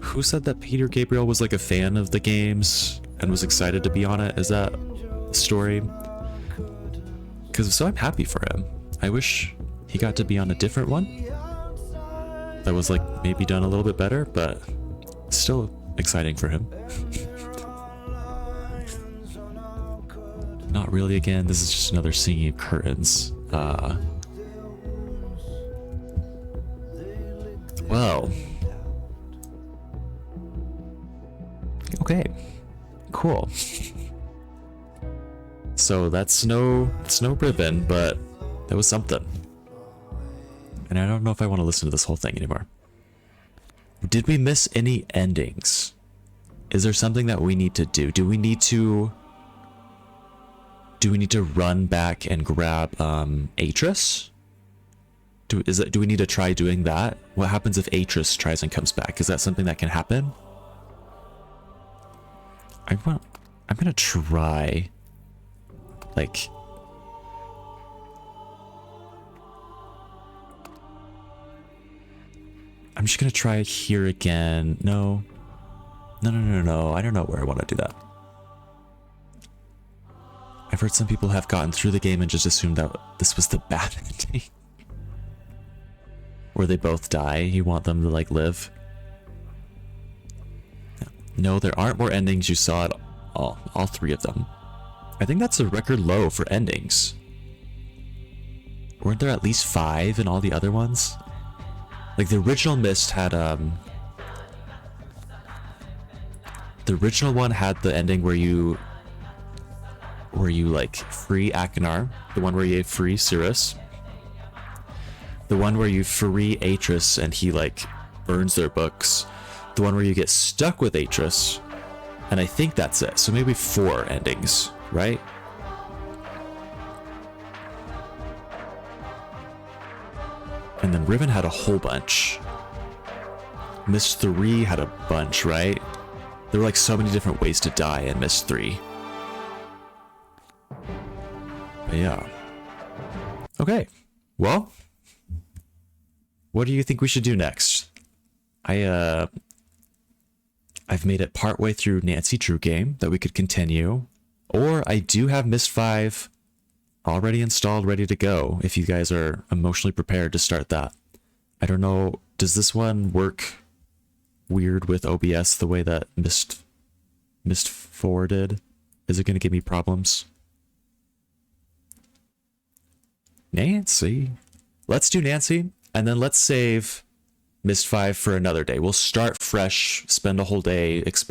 Who said that Peter Gabriel was like a fan of the games and was excited to be on it? Is that the story? Because so I'm happy for him. I wish he got to be on a different one that was like maybe done a little bit better, but still exciting for him. Not really again. This is just another singing of curtains. Well. Okay. Cool. So that's no ribbon, but that was something. And I don't know if I want to listen to this whole thing anymore. Did we miss any endings? Is there something that we need to do? Do we need to run back and grab Atris? Do we need to try doing that? What happens if Atris tries and comes back? Is that something that can happen? I'm gonna try, like, I'm just gonna try here again. No. I don't know where I want to do that. I've heard some people have gotten through the game and just assumed that this was the bad ending. Where they both die. You want them to, like, live. No, there aren't more endings. You saw it all three of them. I think that's a record low for endings. Weren't there at least 5 in all the other ones? Like the original Myst had the original one had the ending where you like free Akinar, the one where you free Cirrus, the one where you free Atris and he like burns their books, the one where you get stuck with Atris, and I think that's it. So maybe 4 endings, right? And then Riven had a whole bunch. Myst 3 had a bunch, right? There were like so many different ways to die in Myst 3. But yeah. Okay. Well, what do you think we should do next? I've made it partway through Nancy Drew game that we could continue, or I do have Myst 5 already installed, ready to go, if you guys are emotionally prepared to start that. I don't know, does this one work weird with OBS the way that Myst IV did? Is it going to give me problems? Nancy? Let's do Nancy, and then let's save Myst 5 for another day. We'll start fresh, spend a whole day exploring.